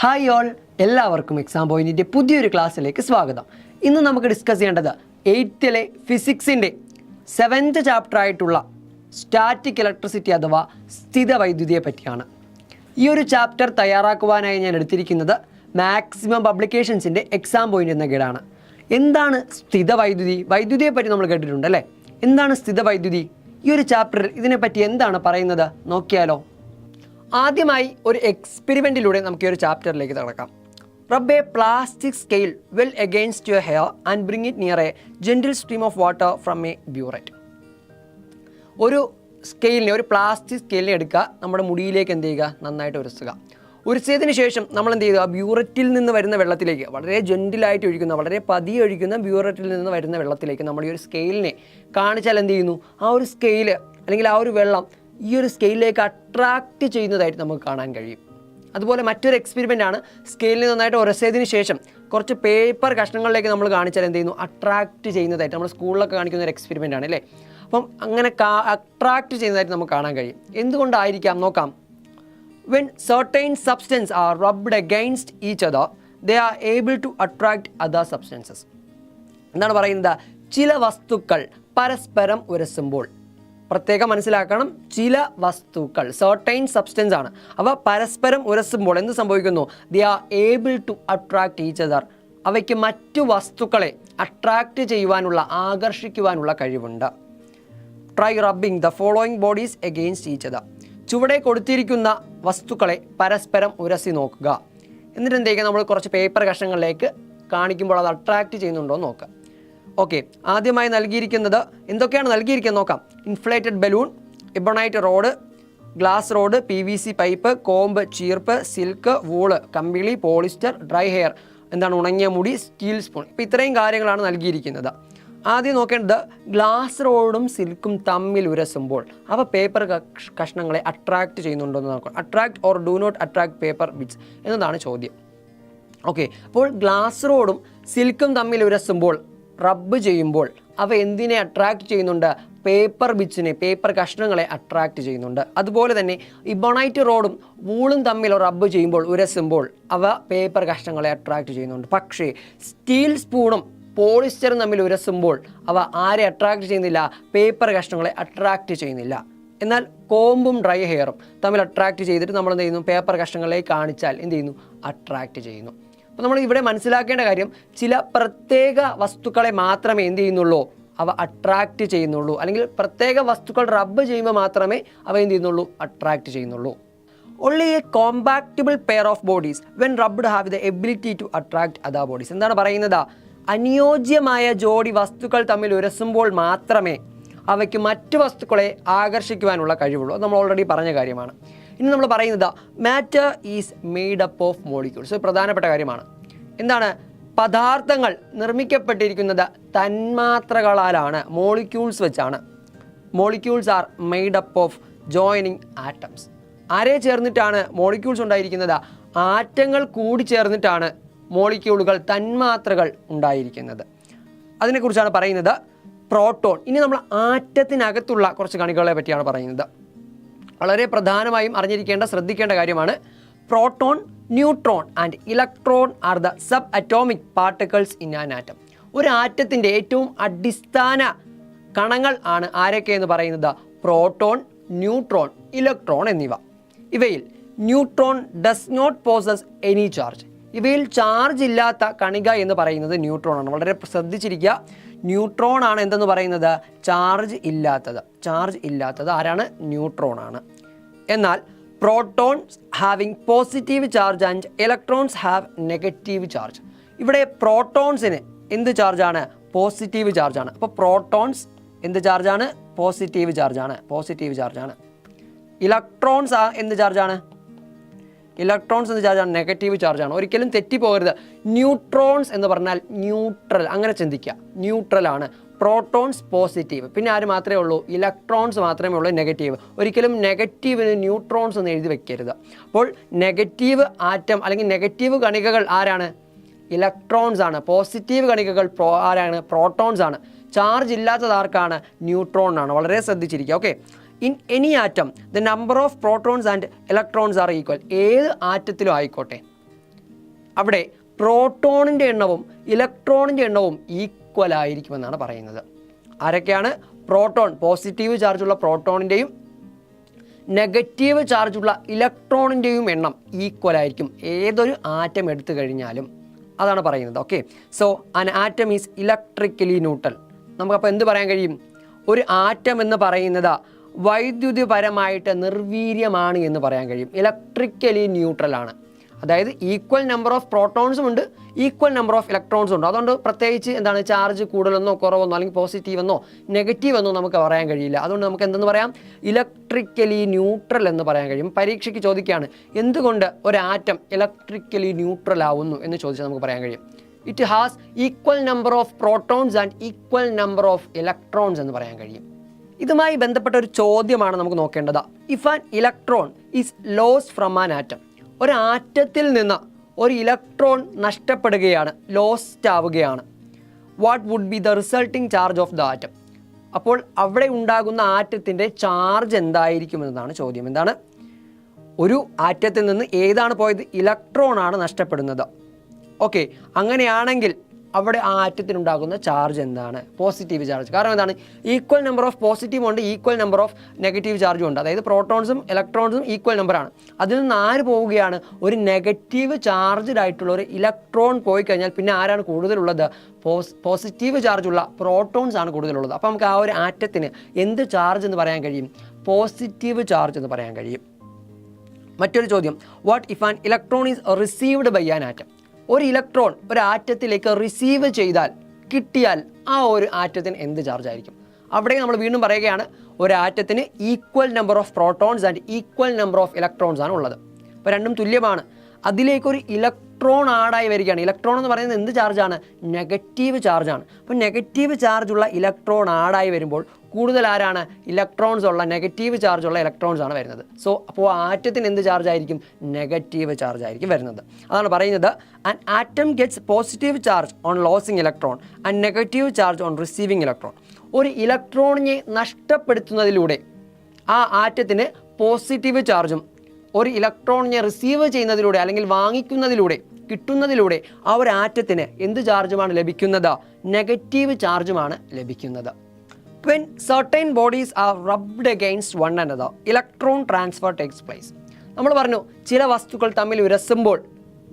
Hi all, എല്ലാവർക്കും exam പോയിന്റിൻ്റെ പുതിയൊരു ക്ലാസ്സിലേക്ക് സ്വാഗതം. ഇന്ന് നമുക്ക് ഡിസ്കസ് ചെയ്യേണ്ടത് 8th ഫിസിക്സിൻ്റെ 7th ചാപ്റ്റർ ആയിട്ടുള്ള സ്റ്റാറ്റിക് ഇലക്ട്രിസിറ്റി അഥവാ സ്ഥിത വൈദ്യുതിയെ പറ്റിയാണ്. ഈ ഒരു ചാപ്റ്റർ തയ്യാറാക്കുവാനായി ഞാൻ എടുത്തിരിക്കുന്നത് മാക്സിമം പബ്ലിക്കേഷൻസിൻ്റെ എക്സാം പോയിന്റ് എന്ന ഗൈഡാണ്. എന്താണ് സ്ഥിത വൈദ്യുതി? വൈദ്യുതിയെ പറ്റി നമ്മൾ കേട്ടിട്ടുണ്ട് അല്ലേ? എന്താണ് സ്ഥിത വൈദ്യുതി? ഈ ഒരു ചാപ്റ്ററിൽ ഇതിനെപ്പറ്റി എന്താണ് പറയുന്നത് നോക്കിയാലോ. ആദ്യമായി ഒരു എക്സ്പെരിമെൻറ്റിലൂടെ നമുക്ക് ഈ ഒരു ചാപ്റ്ററിലേക്ക് കടക്കാം. Rub a plastic scale well against your hair and bring it near a gentle stream of water from a burette. ഒരു സ്കെയിലിനെ, ഒരു പ്ലാസ്റ്റിക് സ്കെയിലിനെ എടുക്കുക, നമ്മുടെ മുടിയിലേക്ക് എന്ത് ചെയ്യുക, നന്നായിട്ട് ഉരസുക. ഉരച്ചതിന് ശേഷം നമ്മൾ എന്ത് ചെയ്യുക, ബ്യൂററ്റിൽ നിന്ന് വരുന്ന വെള്ളത്തിലേക്ക്, വളരെ ജെൻറ്റിലായിട്ട് ഒഴിക്കുന്ന, വളരെ പതിയെ ഒഴിക്കുന്ന ബ്യൂററ്റിൽ നിന്ന് വരുന്ന വെള്ളത്തിലേക്ക് നമ്മൾ ഈ ഒരു സ്കെയിലിനെ കാണിച്ചാൽ എന്ത് ചെയ്യുന്നു, ആ ഒരു സ്കെയില് അല്ലെങ്കിൽ ആ ഒരു വെള്ളം ഈ ഒരു സ്കെയിലിലേക്ക് അട്രാക്റ്റ് ചെയ്യുന്നതായിട്ട് നമുക്ക് കാണാൻ കഴിയും. അതുപോലെ മറ്റൊരു എക്സ്പെരിമെൻ്റ് ആണ്, സ്കെയിലിനെ നന്നായിട്ട് ഉരച്ചതിന് ശേഷം കുറച്ച് പേപ്പർ കഷ്ണങ്ങളിലേക്ക് നമ്മൾ കാണിച്ചാൽ എന്ത് ചെയ്യുന്നു, അട്രാക്റ്റ് ചെയ്യുന്നതായിട്ട് നമ്മൾ സ്കൂളിലൊക്കെ കാണിക്കുന്ന ഒരു എക്സ്പെരിമെൻ്റ് ആണ് അല്ലേ. അപ്പം അങ്ങനെ അട്രാക്റ്റ് ചെയ്യുന്നതായിട്ട് നമുക്ക് കാണാൻ കഴിയും. എന്തുകൊണ്ടായിരിക്കാം നോക്കാം. When certain substances are rubbed against each other, they are able to attract other substances. എന്താണ് പറയുന്നത്? ചില വസ്തുക്കൾ പരസ്പരം ഉരസുമ്പോൾ, പ്രത്യേകം മനസ്സിലാക്കണം, ചില വസ്തുക്കൾ certain substance ആണ്, അവ പരസ്പരം ഉരസുമ്പോൾ എന്ത് സംഭവിക്കുന്നു? They are able to attract each other. അവയ്ക്ക് മറ്റു വസ്തുക്കളെ അട്രാക്റ്റ് ചെയ്യുവാനുള്ള, ആകർഷിക്കുവാനുള്ള കഴിവുണ്ട്. Try rubbing the following bodies against each other. ചുവടെ കൊടുത്തിരിക്കുന്ന വസ്തുക്കളെ പരസ്പരം ഉരസി നോക്കുക. എന്നിട്ട് എന്തെങ്കിലും നമ്മൾ കുറച്ച് പേപ്പർ കഷ്ണങ്ങളിലേക്ക് കാണിക്കുമ്പോൾ അത് അട്രാക്റ്റ് ചെയ്യുന്നുണ്ടോ എന്ന് നോക്കുക. ഓക്കെ, ആദ്യമായി നൽകിയിരിക്കുന്നത് എന്തൊക്കെയാണ് നൽകിയിരിക്കുന്നത് നോക്കാം. Inflated balloon, ebonite rod, glass rod, PVC pipe, comb, ചീർപ്പ്, സിൽക്ക്, വൂള്, കമ്പിളി, പോളിസ്റ്റർ, ഡ്രൈ ഹെയർ, എന്താണ് ഉണങ്ങിയ മുടി, സ്റ്റീൽ സ്പൂൺ. ഇപ്പോൾ ഇത്രയും കാര്യങ്ങളാണ് നൽകിയിരിക്കുന്നത്. ആദ്യം നോക്കേണ്ടത് ഗ്ലാസ് റോഡും സിൽക്കും തമ്മിൽ ഉരസുമ്പോൾ അവ പേപ്പർ കഷ്ണങ്ങളെ അട്രാക്റ്റ് ചെയ്യുന്നുണ്ടോ എന്ന് നോക്കാം. Attract or do not attract paper bits എന്നതാണ് ചോദ്യം. ഓക്കെ, അപ്പോൾ ഗ്ലാസ് റോഡും സിൽക്കും തമ്മിൽ ഉരസുമ്പോൾ, റബ്ബ് ചെയ്യുമ്പോൾ അവ എന്തിനെ അട്രാക്റ്റ് ചെയ്യുന്നുണ്ട്? പേപ്പർ ബിറ്റ്സിനെ, പേപ്പർ കഷ്ണങ്ങളെ അട്രാക്റ്റ് ചെയ്യുന്നുണ്ട്. അതുപോലെ തന്നെ ഇബണൈറ്റ് റോഡും വൂളും തമ്മിൽ റബ്ബ് ചെയ്യുമ്പോൾ, ഉരസുമ്പോൾ അവ പേപ്പർ കഷ്ണങ്ങളെ അട്രാക്റ്റ് ചെയ്യുന്നുണ്ട്. പക്ഷേ സ്റ്റീൽ സ്പൂണും പോളിസ്റ്ററും തമ്മിൽ ഉരസുമ്പോൾ അവ ആരെ അട്രാക്റ്റ് ചെയ്യുന്നില്ല? പേപ്പർ കഷ്ണങ്ങളെ അട്രാക്റ്റ് ചെയ്യുന്നില്ല. എന്നാൽ കോമ്പും ഡ്രൈ ഹെയറും തമ്മിൽ അട്രാക്റ്റ് ചെയ്തിട്ട് നമ്മൾ എന്ത് ചെയ്യുന്നു? പേപ്പർ കഷ്ണങ്ങളിലേക്ക് കാണിച്ചാൽ എന്ത് ചെയ്യുന്നു? അട്രാക്റ്റ് ചെയ്യുന്നു. അപ്പോൾ നമ്മൾ ഇവിടെ മനസ്സിലാക്കേണ്ട കാര്യം, ചില പ്രത്യേക വസ്തുക്കളെ മാത്രമേ എന്ത് ചെയ്യുന്നുള്ളൂ? അവ അട്രാക്റ്റ് ചെയ്യുന്നുള്ളൂ. അല്ലെങ്കിൽ പ്രത്യേക വസ്തുക്കൾ റബ്ബ് ചെയ്യുമ്പോൾ മാത്രമേ അവ എന്ത് ചെയ്യുന്നുള്ളൂ? അട്രാക്റ്റ് ചെയ്യുന്നുള്ളൂ. Only a compatible pair of bodies when rubbed have the ability to attract other bodies. എന്താണ് പറയുന്നത്? അനുയോജ്യമായ ജോഡി വസ്തുക്കൾ തമ്മിൽ ഉരസുമ്പോൾ മാത്രമേ അവയ്ക്ക് മറ്റു വസ്തുക്കളെ ആകർഷിക്കുവാനുള്ള കഴിവുള്ളൂ. അത് നമ്മൾ ഓൾറെഡി പറഞ്ഞ കാര്യമാണ്. ഇനി നമ്മൾ പറയുന്നത് matter is made up of molecules. ഒരു പ്രധാനപ്പെട്ട കാര്യമാണ്. എന്താണ്? പദാർത്ഥങ്ങൾ നിർമ്മിക്കപ്പെട്ടിരിക്കുന്നത് തന്മാത്രകളാലാണ്, മോളിക്യൂൾസ് വെച്ചാണ്. Molecules are made up of joining atoms. ആരെ ചേർന്നിട്ടാണ് മോളിക്യൂൾസ് ഉണ്ടായിരിക്കുന്നത്? ആറ്റങ്ങൾ കൂടി ചേർന്നിട്ടാണ് മോളിക്യൂളുകൾ, തന്മാത്രകൾ ഉണ്ടായിരിക്കുന്നത്. അതിനെക്കുറിച്ചാണ് പറയുന്നത്. പ്രോട്ടോൺ. ഇനി നമ്മൾ ആറ്റത്തിനകത്തുള്ള കുറച്ച് കണികകളെ പറ്റിയാണ് പറയുന്നത്. വളരെ പ്രധാനമായും അറിഞ്ഞിരിക്കേണ്ട, ശ്രദ്ധിക്കേണ്ട കാര്യമാണ്. Proton, neutron and electron are the sub atomic particles in an atom. ഒരു ആറ്റത്തിൻ്റെ ഏറ്റവും അടിസ്ഥാന കണങ്ങൾ ആണ് ആരൊക്കെ എന്ന് പറയുന്നത്? പ്രോട്ടോൺ, ന്യൂട്രോൺ, ഇലക്ട്രോൺ എന്നിവ. ഇവയിൽ neutron does not possess any charge. ഇവയിൽ ചാർജ് ഇല്ലാത്ത കണിക എന്ന് പറയുന്നത് ന്യൂട്രോൺ ആണ്. വളരെ ശ്രദ്ധിച്ചിരിക്കുക. ന്യൂട്രോൺ ആണ് എന്തെന്ന് പറയുന്നത്? ചാർജ് ഇല്ലാത്തത്. ചാർജ് ഇല്ലാത്തത് ആരാണ്? ന്യൂട്രോൺ ആണ്. എന്നാൽ protons having positive charge and electrons have negative charge. ഇവിടെ പ്രോട്ടോൺസിന് എന്ത് ചാർജാണ്? പോസിറ്റീവ് ചാർജാണ്. അപ്പോൾ പ്രോട്ടോൺസ് എന്ത് ചാർജാണ്? പോസിറ്റീവ് ചാർജാണ്. പോസിറ്റീവ് ചാർജാണ്. ഇലക്ട്രോൺസ് എന്ത് ചാർജാണ്? ഇലക്ട്രോൺസ് എന്ത് ചാർജാണ്? നെഗറ്റീവ് ചാർജാണ്. ഒരിക്കലും തെറ്റിപ്പോകരുത്. ന്യൂട്രോൺസ് എന്ന് പറഞ്ഞാൽ ന്യൂട്രൽ, അങ്ങനെ ചിന്തിക്കുക. ന്യൂട്രൽ ആണ്. പ്രോട്ടോൺസ് പോസിറ്റീവ്, പിന്നെ ആര് മാത്രമേ ഉള്ളൂ? ഇലക്ട്രോൺസ് മാത്രമേ ഉള്ളൂ നെഗറ്റീവ്. ഒരിക്കലും നെഗറ്റീവിന് ന്യൂട്രോൺസ് എന്ന് എഴുതി വെക്കരുത്. അപ്പോൾ നെഗറ്റീവ് ആറ്റം അല്ലെങ്കിൽ നെഗറ്റീവ് കണികകൾ ആരാണ്? ഇലക്ട്രോൺസ് ആണ്. പോസിറ്റീവ് കണികകൾ ആരാണ്? പ്രോട്ടോൺസ് ആണ്. ചാർജ് ഇല്ലാത്തത് ആർക്കാണ്? ന്യൂട്രോൺ ആണ്. വളരെ ശ്രദ്ധിച്ചിരിക്കുക. Okay, in any atom the number of protons and electrons are equal. ഏത് ആറ്റത്തിലും ആയിക്കോട്ടെ, അവിടെ പ്രോട്ടോണിൻ്റെ എണ്ണവും ഇലക്ട്രോണിൻ്റെ എണ്ണവും ഈക്വൽ ആയിരിക്കുമെന്നാണ് പറയുന്നത്. ആരൊക്കെയാണ്? പ്രോട്ടോൺ, പോസിറ്റീവ് ചാർജുള്ള പ്രോട്ടോണിൻ്റെയും നെഗറ്റീവ് ചാർജുള്ള ഇലക്ട്രോണിൻ്റെയും എണ്ണം ഈക്വൽ ആയിരിക്കും ഏതൊരു ആറ്റം എടുത്തു കഴിഞ്ഞാലും. അതാണ് പറയുന്നത്. Okay, so an atom is electrically neutral. നമുക്കപ്പോൾ എന്ത് പറയാൻ കഴിയും? ഒരു ആറ്റം എന്ന് പറയുന്നത് വൈദ്യുതിപരമായിട്ട് നിർവീര്യമാണ് എന്ന് പറയാൻ കഴിയും. ഇലക്ട്രിക്കലി ന്യൂട്രൽ ആണ്. അതായത് ഈക്വൽ നമ്പർ ഓഫ് പ്രോട്ടോൺസും ഉണ്ട്, ഈക്വൽ നമ്പർ ഓഫ് ഇലക്ട്രോൺസും ഉണ്ട്. അതുകൊണ്ട് പ്രത്യേകിച്ച് എന്താണ് ചാർജ് കൂടുതലെന്നോ കുറവെന്നോ അല്ലെങ്കിൽ പോസിറ്റീവെന്നോ നെഗറ്റീവെന്നോ നമുക്ക് പറയാൻ കഴിയില്ല. അതുകൊണ്ട് നമുക്ക് എന്തെന്ന് പറയാം? ഇലക്ട്രിക്കലി ന്യൂട്രൽ എന്ന് പറയാൻ കഴിയും. പരീക്ഷയ്ക്ക് ചോദിക്കുകയാണ് എന്തുകൊണ്ട് ഒരു ആറ്റം ഇലക്ട്രിക്കലി ന്യൂട്രൽ ആവുന്നു എന്ന് ചോദിച്ചാൽ നമുക്ക് പറയാൻ കഴിയും. It has equal number of protons and equal number of electrons എന്ന് പറയാൻ കഴിയും. ഇതുമായി ബന്ധപ്പെട്ട ഒരു ചോദ്യമാണ് നമുക്ക് നോക്കേണ്ടത്. If an electron is lost from an atom, ഒരു ആറ്റത്തിൽ നിന്ന് ഒരു ഇലക്ട്രോൺ നഷ്ടപ്പെടുകയാണ്, ലോസ്റ്റ് ആവുകയാണ്, what would be the resulting charge of the atom? അപ്പോൾ അവിടെ ഉണ്ടാകുന്ന ആറ്റത്തിൻ്റെ ചാർജ് എന്തായിരിക്കുമെന്നതാണ് ചോദ്യം. എന്താണ്? ഒരു ആറ്റത്തിൽ നിന്ന് ഏതാണ് പോയത്? ഇലക്ട്രോൺ ആണ് നഷ്ടപ്പെടുന്നത്. ഓക്കെ, അങ്ങനെയാണെങ്കിൽ അവിടെ ആ ആറ്റത്തിനുണ്ടാകുന്ന ചാർജ് എന്താണ്? Positive charge. കാരണം എന്താണ്? ഈക്വൽ നമ്പർ ഓഫ് പോസിറ്റീവ് ഉണ്ട്, ഈക്വൽ നമ്പർ ഓഫ് നെഗറ്റീവ് ചാർജും ഉണ്ട്. അതായത് പ്രോട്ടോൺസും ഇലക്ട്രോൺസും ഈക്വൽ നമ്പറാണ്. അതിൽ നിന്ന് ആര് പോവുകയാണ്? ഒരു നെഗറ്റീവ് ചാർജ്ഡ് ആയിട്ടുള്ള ഒരു ഇലക്ട്രോൺ പോയി കഴിഞ്ഞാൽ പിന്നെ ആരാണ് കൂടുതലുള്ളത്? പോസിറ്റീവ് ചാർജുള്ള പ്രോട്ടോൺസ് ആണ് കൂടുതലുള്ളത്. അപ്പോൾ നമുക്ക് ആ ഒരു ആറ്റത്തിന് എന്ത് ചാർജ് എന്ന് പറയാൻ കഴിയും? പോസിറ്റീവ് ചാർജ് എന്ന് പറയാൻ കഴിയും. മറ്റൊരു ചോദ്യം, what if an electron is received by an atom? ഒരു ഇലക്ട്രോൺ ഒരു ആറ്റത്തിലേക്ക് റിസീവ് ചെയ്താൽ, കിട്ടിയാൽ ആ ഒരു ആറ്റത്തിന് എന്ത് ചാർജ് ആയിരിക്കും? അവിടെ നമ്മൾ വീണ്ടും പറയുകയാണ്, ഒരു ആറ്റത്തിന് equal number of protons and equal number of electrons ആണ് ഉള്ളത്. അപ്പോൾ രണ്ടും തുല്യമാണ്. അതിലേക്കൊരു ഇലക്ട്രോൺ ആഡായി വരികയാണ്. ഇലക്ട്രോൺ എന്ന് പറയുന്നത് എന്ത് ചാർജാണ്? നെഗറ്റീവ് ചാർജാണ്. അപ്പോൾ നെഗറ്റീവ് ചാർജുള്ള ഇലക്ട്രോൺ ആഡായി വരുമ്പോൾ കൂടുതൽ ആരാണ്? ഇലക്ട്രോൺസ് ഉള്ള, നെഗറ്റീവ് ചാർജുള്ള ഇലക്ട്രോൺസ് ആണ് വരുന്നത്. സോ അപ്പോൾ ആറ്റത്തിന് എന്ത് ചാർജ് ആയിരിക്കും? നെഗറ്റീവ് ചാർജ് ആയിരിക്കും വരുന്നത്. അതാണ് പറയുന്നത്, an atom gets positive charge on losing electron and negative charge on receiving electron. ഒരു ഇലക്ട്രോണിനെ നഷ്ടപ്പെടുത്തുന്നതിലൂടെ ആ ആറ്റത്തിന് പോസിറ്റീവ് ചാർജും ഒരു ഇലക്ട്രോണിനെ റിസീവ് ചെയ്യുന്നതിലൂടെ അല്ലെങ്കിൽ വാങ്ങിക്കുന്നതിലൂടെ, കിട്ടുന്നതിലൂടെ ആ ഒരു ആറ്റത്തിന് എന്ത് ചാർജുമാണ് ലഭിക്കുന്നത്? നെഗറ്റീവ് ചാർജുമാണ് ലഭിക്കുന്നത്. When certain bodies are rubbed against one another, electron transfer takes place. നമ്മൾ പറഞ്ഞു ചില വസ്തുക്കൾ തമ്മിൽ ഉരസുമ്പോൾ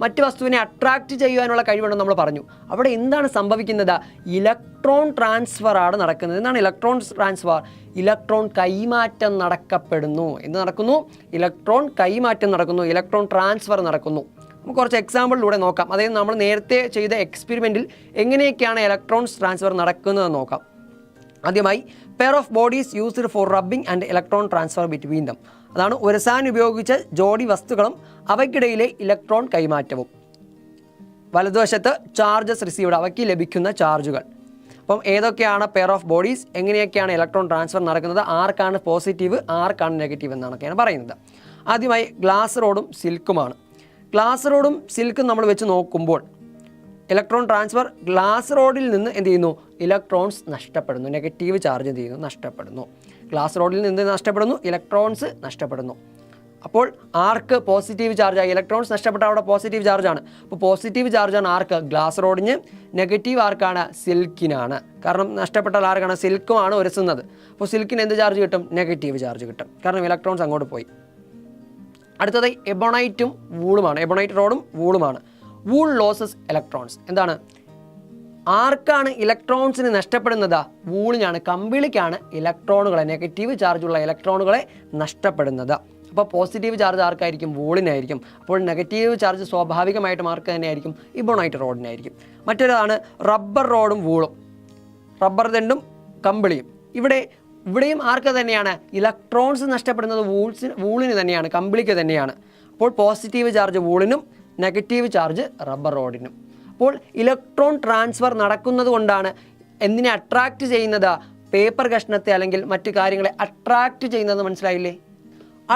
മറ്റ് വസ്തുവിനെ അട്രാക്റ്റ് ചെയ്യുവാനുള്ള കഴിവുണ്ടെന്ന് നമ്മൾ പറഞ്ഞു. അവിടെ എന്താണ് സംഭവിക്കുന്നത്? ഇലക്ട്രോൺ ട്രാൻസ്ഫർ ആണ് നടക്കുന്നത്. എന്താണ് ഇലക്ട്രോൺ ട്രാൻസ്ഫർ? ഇലക്ട്രോൺ കൈമാറ്റം നടക്കപ്പെടുന്നു. എന്ത് നടക്കുന്നു? ഇലക്ട്രോൺ കൈമാറ്റം നടക്കുന്നു, ഇലക്ട്രോൺ ട്രാൻസ്ഫർ നടക്കുന്നു. നമുക്ക് കുറച്ച് എക്സാമ്പിളിലൂടെ നോക്കാം. അതായത് നമ്മൾ നേരത്തെ ചെയ്ത എക്സ്പെരിമെൻറ്റിൽ എങ്ങനെയൊക്കെയാണ് ഇലക്ട്രോൺസ് ട്രാൻസ്ഫർ നടക്കുന്നതെന്ന് നോക്കാം. ആദ്യമായി, pair of bodies used for rubbing and electron transfer between them. അതാണ് ഉരസാൻ ഉപയോഗിച്ച ജോഡി വസ്തുക്കളും അവയ്ക്കിടയിലെ ഇലക്ട്രോൺ കൈമാറ്റവും. വലതുവശത്ത് ചാർജസ് റിസീവ്ഡ്, അവയ്ക്ക് ലഭിക്കുന്ന ചാർജുകൾ. അപ്പം ഏതൊക്കെയാണ് പെയർ ഓഫ് ബോഡീസ്, എങ്ങനെയൊക്കെയാണ് ഇലക്ട്രോൺ ട്രാൻസ്ഫർ നടക്കുന്നത്, ആർക്കാണ് പോസിറ്റീവ്, ആർക്കാണ് നെഗറ്റീവ് എന്നാണൊക്കെയാണ് പറയുന്നത്. ആദ്യമായി ഗ്ലാസ് റോഡും സിൽക്കുമാണ്. ഗ്ലാസ് റോഡും സിൽക്കും നമ്മൾ വെച്ച് നോക്കുമ്പോൾ ഇലക്ട്രോൺ ട്രാൻസ്ഫർ, ഗ്ലാസ് റോഡിൽ നിന്ന് എന്ത് ചെയ്യുന്നു? ഇലക്ട്രോൺസ് നഷ്ടപ്പെടുന്നു, നെഗറ്റീവ് ചാർജ് എന്ത് ചെയ്യുന്നു? നഷ്ടപ്പെടുന്നു. ഗ്ലാസ് റോഡിൽ നിന്ന് നഷ്ടപ്പെടുന്നു, ഇലക്ട്രോൺസ് നഷ്ടപ്പെടുന്നു. അപ്പോൾ ആർക്ക് പോസിറ്റീവ് ചാർജായി? ഇലക്ട്രോൺസ് നഷ്ടപ്പെട്ട അവിടെ പോസിറ്റീവ് ചാർജാണ്. അപ്പോൾ പോസിറ്റീവ് ചാർജാണ് ആർക്ക്? ഗ്ലാസ് റോഡിന്. നെഗറ്റീവ് ആർക്കാണ്? സിൽക്കിനാണ്. കാരണം നഷ്ടപ്പെട്ടാൽ ആർക്കാണ്? സിൽക്കുമാണ് ഉരസുന്നത്. അപ്പോൾ സിൽക്കിന് എന്ത് ചാർജ് കിട്ടും? നെഗറ്റീവ് ചാർജ് കിട്ടും. കാരണം ഇലക്ട്രോൺസ് അങ്ങോട്ട് പോയി. അടുത്തത് എബോണൈറ്റും വൂളുമാണ്. എബോണൈറ്റ് റോഡും വൂളുമാണ്. Wool losses electrons. എന്താണ്? ആർക്കാണ് ഇലക്ട്രോൺസിന് നഷ്ടപ്പെടുന്നത്? വൂളിനാണ്, കമ്പിളിക്കാണ് ഇലക്ട്രോണുകളെ, നെഗറ്റീവ് ചാർജുള്ള ഇലക്ട്രോണുകളെ നഷ്ടപ്പെടുന്നത്. അപ്പോൾ പോസിറ്റീവ് ചാർജ് ആർക്കായിരിക്കും? വൂളിനായിരിക്കും. അപ്പോൾ നെഗറ്റീവ് ചാർജ് സ്വാഭാവികമായിട്ടും ആർക്ക് തന്നെയായിരിക്കും? ഇബോണൈറ്റ് റോഡിനായിരിക്കും. മറ്റൊരാണ് റബ്ബർ റോഡും വൂളും. റബ്ബർ ദണ്ടും കമ്പിളിയും. ഇവിടെയും ആർക്ക് തന്നെയാണ്? ഇലക്ട്രോൺസ് നഷ്ടപ്പെടുന്നത് വൂളിന് തന്നെയാണ്, കമ്പിളിക്ക് തന്നെയാണ്. അപ്പോൾ പോസിറ്റീവ് ചാർജ് വൂളിനും നെഗറ്റീവ് ചാർജ് റബ്ബർ റോഡിനും. അപ്പോൾ ഇലക്ട്രോൺ ട്രാൻസ്ഫർ നടക്കുന്നത് കൊണ്ടാണ് എന്തിനെ അട്രാക്റ്റ് ചെയ്യുന്നത്? പേപ്പർ കഷ്ണത്തെ അല്ലെങ്കിൽ മറ്റു കാര്യങ്ങളെ അട്രാക്റ്റ് ചെയ്യുന്നത്. മനസ്സിലായില്ലേ?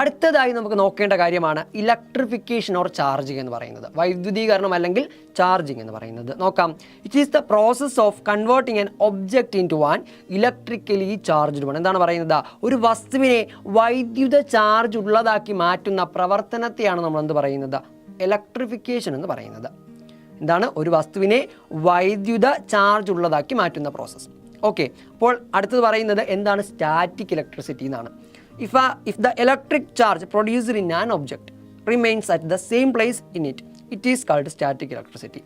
അടുത്തതായി നമുക്ക് നോക്കേണ്ട കാര്യമാണ് ഇലക്ട്രിഫിക്കേഷൻ ഓർ ചാർജിങ് എന്ന് പറയുന്നത്. വൈദ്യുതീകരണം അല്ലെങ്കിൽ ചാർജിങ് എന്ന് പറയുന്നത്. നോക്കാം. It is the process of converting an object in to an electrically charged one. എന്താണ് പറയുന്നത്? ഒരു വസ്തുവിനെ വൈദ്യുത ചാർജ് ഉള്ളതാക്കി മാറ്റുന്ന പ്രവർത്തനത്തെയാണ് നമ്മൾ എന്ത് പറയുന്നത്? ഇലക്ട്രിഫിക്കേഷൻ എന്ന് പറയുന്നത്. എന്താണ്? ഒരു വസ്തുവിനെ വൈദ്യുത ചാർജ് ഉള്ളതാക്കി മാറ്റുന്ന പ്രോസസ്സ്. ഓക്കെ, അപ്പോൾ അടുത്തത് പറയുന്നത് എന്താണ്? സ്റ്റാറ്റിക് ഇലക്ട്രിസിറ്റി എന്നാണ്. If the electric charge produced in an object remains at the same place in it is called static electricity.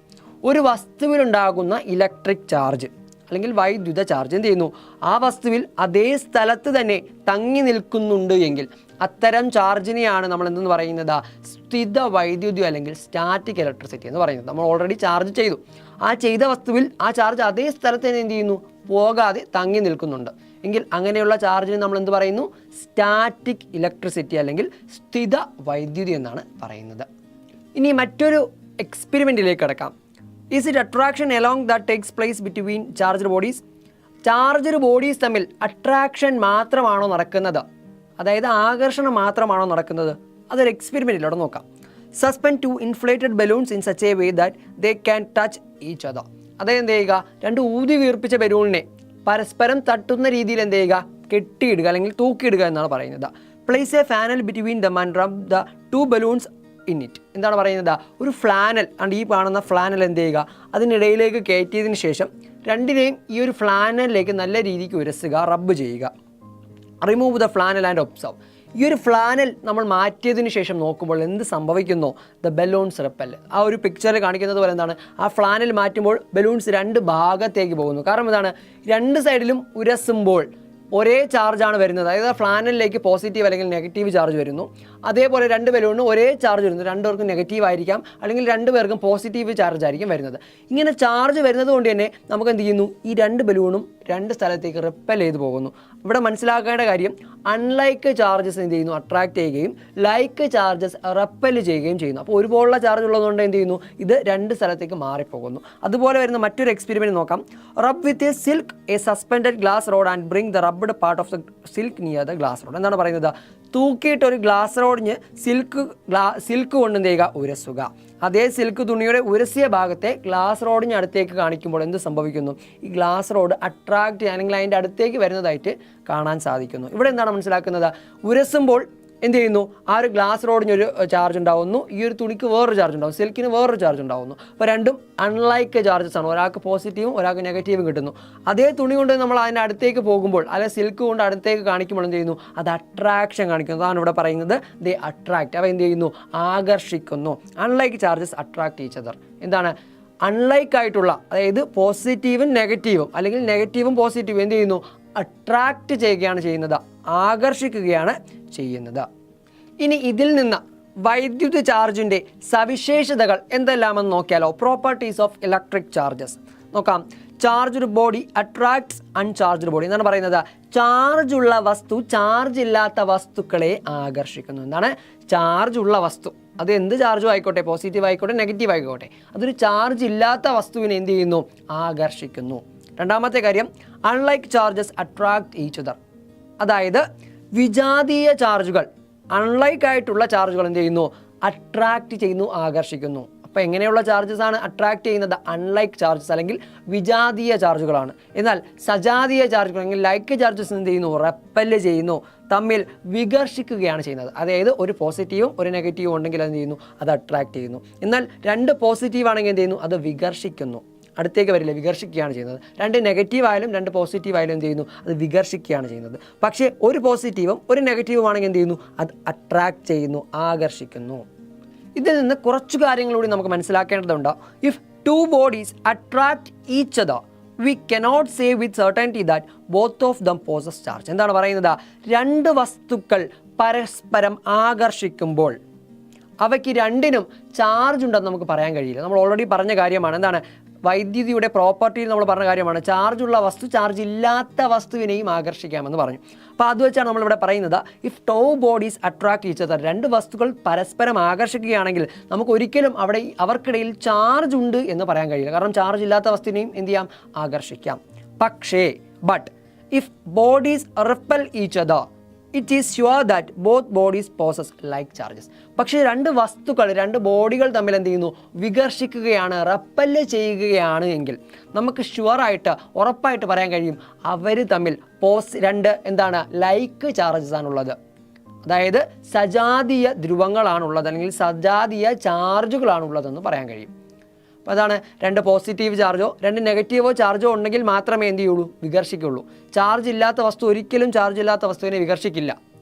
ഒരു വസ്തുവിലുണ്ടാകുന്ന ഇലക്ട്രിക് ചാർജ് അല്ലെങ്കിൽ വൈദ്യുത ചാർജ് എന്ത് ചെയ്യുന്നു? ആ വസ്തുവിൽ അതേ സ്ഥലത്ത് തന്നെ തങ്ങി നിൽക്കുന്നുണ്ട് എങ്കിൽ അത്തരം ചാർജിനെയാണ് നമ്മൾ എന്തെന്ന് പറയുന്നത്? സ്ഥിത വൈദ്യുതി അല്ലെങ്കിൽ സ്റ്റാറ്റിക് ഇലക്ട്രിസിറ്റി എന്ന് പറയുന്നത്. നമ്മൾ ഓൾറെഡി ചാർജ് ചെയ്തു, ആ ചെയ്ത വസ്തുവിൽ ആ ചാർജ് അതേ സ്ഥലത്ത് തന്നെ എന്ത് ചെയ്യുന്നു? പോകാതെ തങ്ങി നിൽക്കുന്നുണ്ട് എങ്കിൽ അങ്ങനെയുള്ള ചാർജിന് നമ്മൾ എന്ത് പറയുന്നു? സ്റ്റാറ്റിക് ഇലക്ട്രിസിറ്റി അല്ലെങ്കിൽ സ്ഥിത വൈദ്യുതി എന്നാണ് പറയുന്നത്. ഇനി മറ്റൊരു എക്സ്പെരിമെൻറ്റിലേക്ക് കിടക്കാം. Is it attraction along that takes place between charger bodies? Charger bodies തമ്മിൽ അട്രാക്ഷൻ മാത്രമാണോ നടക്കുന്നത്? അതായത് ആകർഷണം മാത്രമാണോ നടക്കുന്നത്? അതൊരു എക്സ്പെരിമെൻറ്റിലൂടെ നോക്കാം. Suspend two inflated balloons in such a way that they can touch each other. അതായത് എന്ത് ചെയ്യുക? രണ്ട് ഊതി വീർപ്പിച്ച ബലൂണിനെ പരസ്പരം തട്ടുന്ന രീതിയിൽ എന്ത് ചെയ്യുക? കെട്ടിയിടുക അല്ലെങ്കിൽ തൂക്കിയിടുക എന്നാണ് പറയുന്നത്. Place a funnel between them and rub the two balloons in it. എന്താണ് പറയുന്നത്? ഒരു ഫ്ലാനൽ ആണ്ട് ഈ കാണുന്ന ഫ്ലാനൽ എന്ത് ചെയ്യുക? അതിനിടയിലേക്ക് കയറ്റിയതിന് ശേഷം രണ്ടിനെയും ഈ ഒരു ഫ്ലാനലിലേക്ക് നല്ല രീതിക്ക് ഉരസുക, റബ്ബ് ചെയ്യുക. Remove the flannel and observe. ഈ ഒരു ഫ്ലാനൽ നമ്മൾ മാറ്റിയതിന് ശേഷം നോക്കുമ്പോൾ എന്ത് സംഭവിക്കുന്നു? The balloons ripple. ആ ഒരു പിക്ചറിൽ കാണിക്കുന്നത് പോലെ എന്താണ്? ആ ഫ്ലാനൽ മാറ്റുമ്പോൾ ബലൂൺസ് രണ്ട് ഭാഗത്തേക്ക് പോകുന്നു. കാരണം എന്താണ്? രണ്ട് സൈഡിലും ഉരസുമ്പോൾ ഒരേ ചാർജാണ് വരുന്നത്. അതായത് ഫ്ലാനലിലേക്ക് പോസിറ്റീവ് അല്ലെങ്കിൽ നെഗറ്റീവ് ചാർജ് വരുന്നു. അതേപോലെ രണ്ട് ബലൂണിന് ഒരേ ചാർജ് വരുന്നു. രണ്ടുപേർക്കും നെഗറ്റീവ് ആയിരിക്കാം, അല്ലെങ്കിൽ രണ്ടുപേർക്കും പോസിറ്റീവ് ചാർജ് ആയിരിക്കും വരുന്നത്. ഇങ്ങനെ ചാർജ് വരുന്നത് കൊണ്ട് തന്നെ നമുക്ക് എന്ത് ചെയ്യുന്നു? ഈ രണ്ട് ബലൂണും രണ്ട് സ്ഥലത്തേക്ക് റിപ്പൽ ചെയ്ത് പോകുന്നു. ഇവിടെ മനസ്സിലാക്കേണ്ട കാര്യം, അൺലൈക്ക് ചാർജസ് എന്ത് ചെയ്യുന്നു? അട്രാക്ട് ചെയ്യുകയും ലൈക്ക് ചാർജസ് റെപ്പൽ ചെയ്യുകയും ചെയ്യുന്നു. അപ്പോൾ ഒരുപോലുള്ള ചാർജ് ഉള്ളതുകൊണ്ട് എന്ത് ചെയ്യുന്നു? ഇത് രണ്ട് സ്ഥലത്തേക്ക് മാറിപ്പോകുന്നു. അതുപോലെ വരുന്ന മറ്റൊരു എക്സ്പെരിമെൻറ്റ് നോക്കാം. Rub with a silk a suspended glass rod and bring the rubbed part of the silk near the glass rod. എന്താണ് പറയുന്നത്? തൂക്കിയിട്ട് ഒരു ഗ്ലാസ് റോഡിന് സിൽക്ക് കൊണ്ട് എന്ത് ചെയ്യുക? ഉരസുക. അതേ സിൽക്ക് തുണിയുടെ ഉരസിയ ഭാഗത്തെ ഗ്ലാസ് റോഡിന് അടുത്തേക്ക് കാണിക്കുമ്പോൾ എന്ത് സംഭവിക്കുന്നു? ഈ ഗ്ലാസ് റോഡ് അട്രാക്റ്റ് അല്ലെങ്കിൽ അതിൻ്റെ അടുത്തേക്ക് വരുന്നതായിട്ട് കാണാൻ സാധിക്കുന്നു. ഇവിടെ എന്താണ് മനസ്സിലാക്കുന്നത്? ഉരസുമ്പോൾ എന്ത് ചെയ്യുന്നു? ആ ഒരു ഗ്ലാസ് റോഡിനൊരു ചാർജ് ഉണ്ടാവുന്നു, ഈ ഒരു തുണിക്ക് വേറൊരു ചാർജ് ഉണ്ടാവും, സിൽക്കിന് വേറൊരു ചാർജ് ഉണ്ടാവുന്നു. അപ്പോൾ രണ്ടും അൺലൈക്ക് ചാർജസ് ആണ്. ഒരാൾക്ക് പോസിറ്റീവും ഒരാൾക്ക് നെഗറ്റീവും കിട്ടുന്നു. അതേ തുണി കൊണ്ട് നമ്മൾ അതിൻ്റെ അടുത്തേക്ക് പോകുമ്പോൾ, അല്ലെങ്കിൽ സിൽക്ക് കൊണ്ട് അടുത്തേക്ക് കാണിക്കുമ്പോൾ എന്ത് ചെയ്യുന്നു? അത് അട്രാക്ഷൻ കാണിക്കുന്നു. അതാണ് ഇവിടെ പറയുന്നത്, ദേ അട്രാക്റ്റ്. അവ എന്ത് ചെയ്യുന്നു? ആകർഷിക്കുന്നു. Unlike charges attract each other. എന്താണ്? അൺലൈക്ക് ആയിട്ടുള്ള, അതായത് പോസിറ്റീവും നെഗറ്റീവും അല്ലെങ്കിൽ നെഗറ്റീവും പോസിറ്റീവും എന്ത് ചെയ്യുന്നു? അട്രാക്റ്റ് ചെയ്യുകയാണ് ചെയ്യുന്നത്, ആകർഷിക്കുകയാണ് ചെയ്യുന്നത്. ഇനി ഇതിൽ നിന്ന് വൈദ്യുത ചാർജിൻ്റെ സവിശേഷതകൾ എന്തെല്ലാമെന്ന് നോക്കിയാലോ? പ്രോപ്പർട്ടീസ് ഓഫ് ഇലക്ട്രിക് ചാർജസ് നോക്കാം. Charged body attracts uncharged body എന്നാണ് പറയുന്നത്. ചാർജ് ഉള്ള വസ്തു ചാർജ് ഇല്ലാത്ത വസ്തുക്കളെ ആകർഷിക്കുന്നു. എന്താണ്? ചാർജ് ഉള്ള വസ്തു, അത് എന്ത് ചാർജും ആയിക്കോട്ടെ, പോസിറ്റീവ് ആയിക്കോട്ടെ നെഗറ്റീവ് ആയിക്കോട്ടെ, അതൊരു ചാർജ് ഇല്ലാത്ത വസ്തുവിനെ എന്ത് ചെയ്യുന്നു? ആകർഷിക്കുന്നു. രണ്ടാമത്തെ കാര്യം, unlike charges attract each other. അതായത് വിജാതീയ ചാർജുകൾ അൺലൈക്ക് ആയിട്ടുള്ള ചാർജുകൾ എന്ത് ചെയ്യുന്നു? അട്രാക്റ്റ് ചെയ്യുന്നു, ആകർഷിക്കുന്നു. അപ്പോൾ എങ്ങനെയുള്ള ചാർജസ് ആണ് അട്രാക്റ്റ് ചെയ്യുന്നത്? അൺലൈക്ക് ചാർജസ് അല്ലെങ്കിൽ വിജാതീയ ചാർജുകളാണ്. എന്നാൽ സജാതീയ ചാർജുകൾ അല്ലെങ്കിൽ ലൈക്ക് ചാർജസ് എന്ത് ചെയ്യുന്നു? റെപ്പല് ചെയ്യുന്നു, തമ്മിൽ വികർഷിക്കുകയാണ് ചെയ്യുന്നത്. അതായത് ഒരു പോസിറ്റീവും ഒരു നെഗറ്റീവും ഉണ്ടെങ്കിൽ എന്ത് ചെയ്യുന്നു? അത് അട്രാക്റ്റ് ചെയ്യുന്നു. എന്നാൽ രണ്ട് പോസിറ്റീവ് ആണെങ്കിൽ എന്ത് ചെയ്യുന്നു? അത് വികർഷിക്കുന്നു, അടുത്തേക്ക് വരില്ല, വികർഷിക്കുകയാണ് ചെയ്യുന്നത്. രണ്ട് നെഗറ്റീവ് ആയാലും രണ്ട് പോസിറ്റീവ് ആയാലും എന്ത് ചെയ്യുന്നു? അത് വികർഷിക്കുകയാണ് ചെയ്യുന്നത്. പക്ഷേ ഒരു പോസിറ്റീവും ഒരു നെഗറ്റീവും ആണെങ്കിൽ എന്ത് ചെയ്യുന്നു? അത് അട്രാക്റ്റ് ചെയ്യുന്നു, ആകർഷിക്കുന്നു. ഇതിൽ നിന്ന് കുറച്ച് കാര്യങ്ങളൂടി നമുക്ക് മനസ്സിലാക്കേണ്ടതുണ്ട്. If to bodies attract each other we cannot say with certainty that both of them poses charge. എന്താണ് പറയുന്നത്? രണ്ട് വസ്തുക്കൾ പരസ്പരം ആകർഷിക്കുമ്പോൾ അവയ്ക്ക് രണ്ടിനും ചാർജ് ഉണ്ടെന്ന് നമുക്ക് പറയാൻ കഴിയില്ല. നമ്മൾ ഓൾറെഡി പറഞ്ഞ കാര്യമാണ്. എന്താണ്? വൈദ്യുതിയുടെ പ്രോപ്പർട്ടിയിൽ നമ്മൾ പറഞ്ഞ കാര്യമാണ്. ചാർജ് ഉള്ള വസ്തു ചാർജ് ഇല്ലാത്ത വസ്തുവിനെയും ആകർഷിക്കാമെന്ന് പറഞ്ഞു. അപ്പോൾ അത് വെച്ചാണ് നമ്മളിവിടെ പറയുന്നത്, if to bodies attract each other, രണ്ട് വസ്തുക്കൾ പരസ്പരം ആകർഷിക്കുകയാണെങ്കിൽ നമുക്ക് ഒരിക്കലും അവർക്കിടയിൽ ചാർജ് ഉണ്ട് എന്ന് പറയാൻ കഴിയില്ല. കാരണം ചാർജ് ഇല്ലാത്ത വസ്തുവിനെയും എന്ത് ചെയ്യാം? ആകർഷിക്കാം. പക്ഷേ if bodies ripple each other it is sure that both bodies poses like charges. പക്ഷേ രണ്ട് വസ്തുക്കൾ, രണ്ട് ബോഡികൾ തമ്മിൽ എന്ത് ചെയ്യുന്നു? വികർഷിക്കുകയാണ്, റെപ്പല് ചെയ്യുകയാണ് എങ്കിൽ നമുക്ക് ഷുവറായിട്ട് ഉറപ്പായിട്ട് പറയാൻ കഴിയും അവർ തമ്മിൽ രണ്ട് എന്താണ്? ലൈക്ക് ചാർജസ് ആണുള്ളത്. അതായത് സജാതീയ ധ്രുവങ്ങളാണുള്ളത് അല്ലെങ്കിൽ സജാതീയ ചാർജുകളാണുള്ളതെന്ന് പറയാൻ കഴിയും. അപ്പോൾ അതാണ് രണ്ട് പോസിറ്റീവ് ചാർജോ രണ്ട് നെഗറ്റീവോ ചാർജോ ഉണ്ടെങ്കിൽ മാത്രമേ എന്ത് ചെയ്യുള്ളൂ, വികർഷിക്കുള്ളൂ. ചാർജ് ഇല്ലാത്ത വസ്തു ഒരിക്കലും ചാർജ് ഇല്ലാത്ത വസ്തുവിനെ വികർഷിക്കില്ല.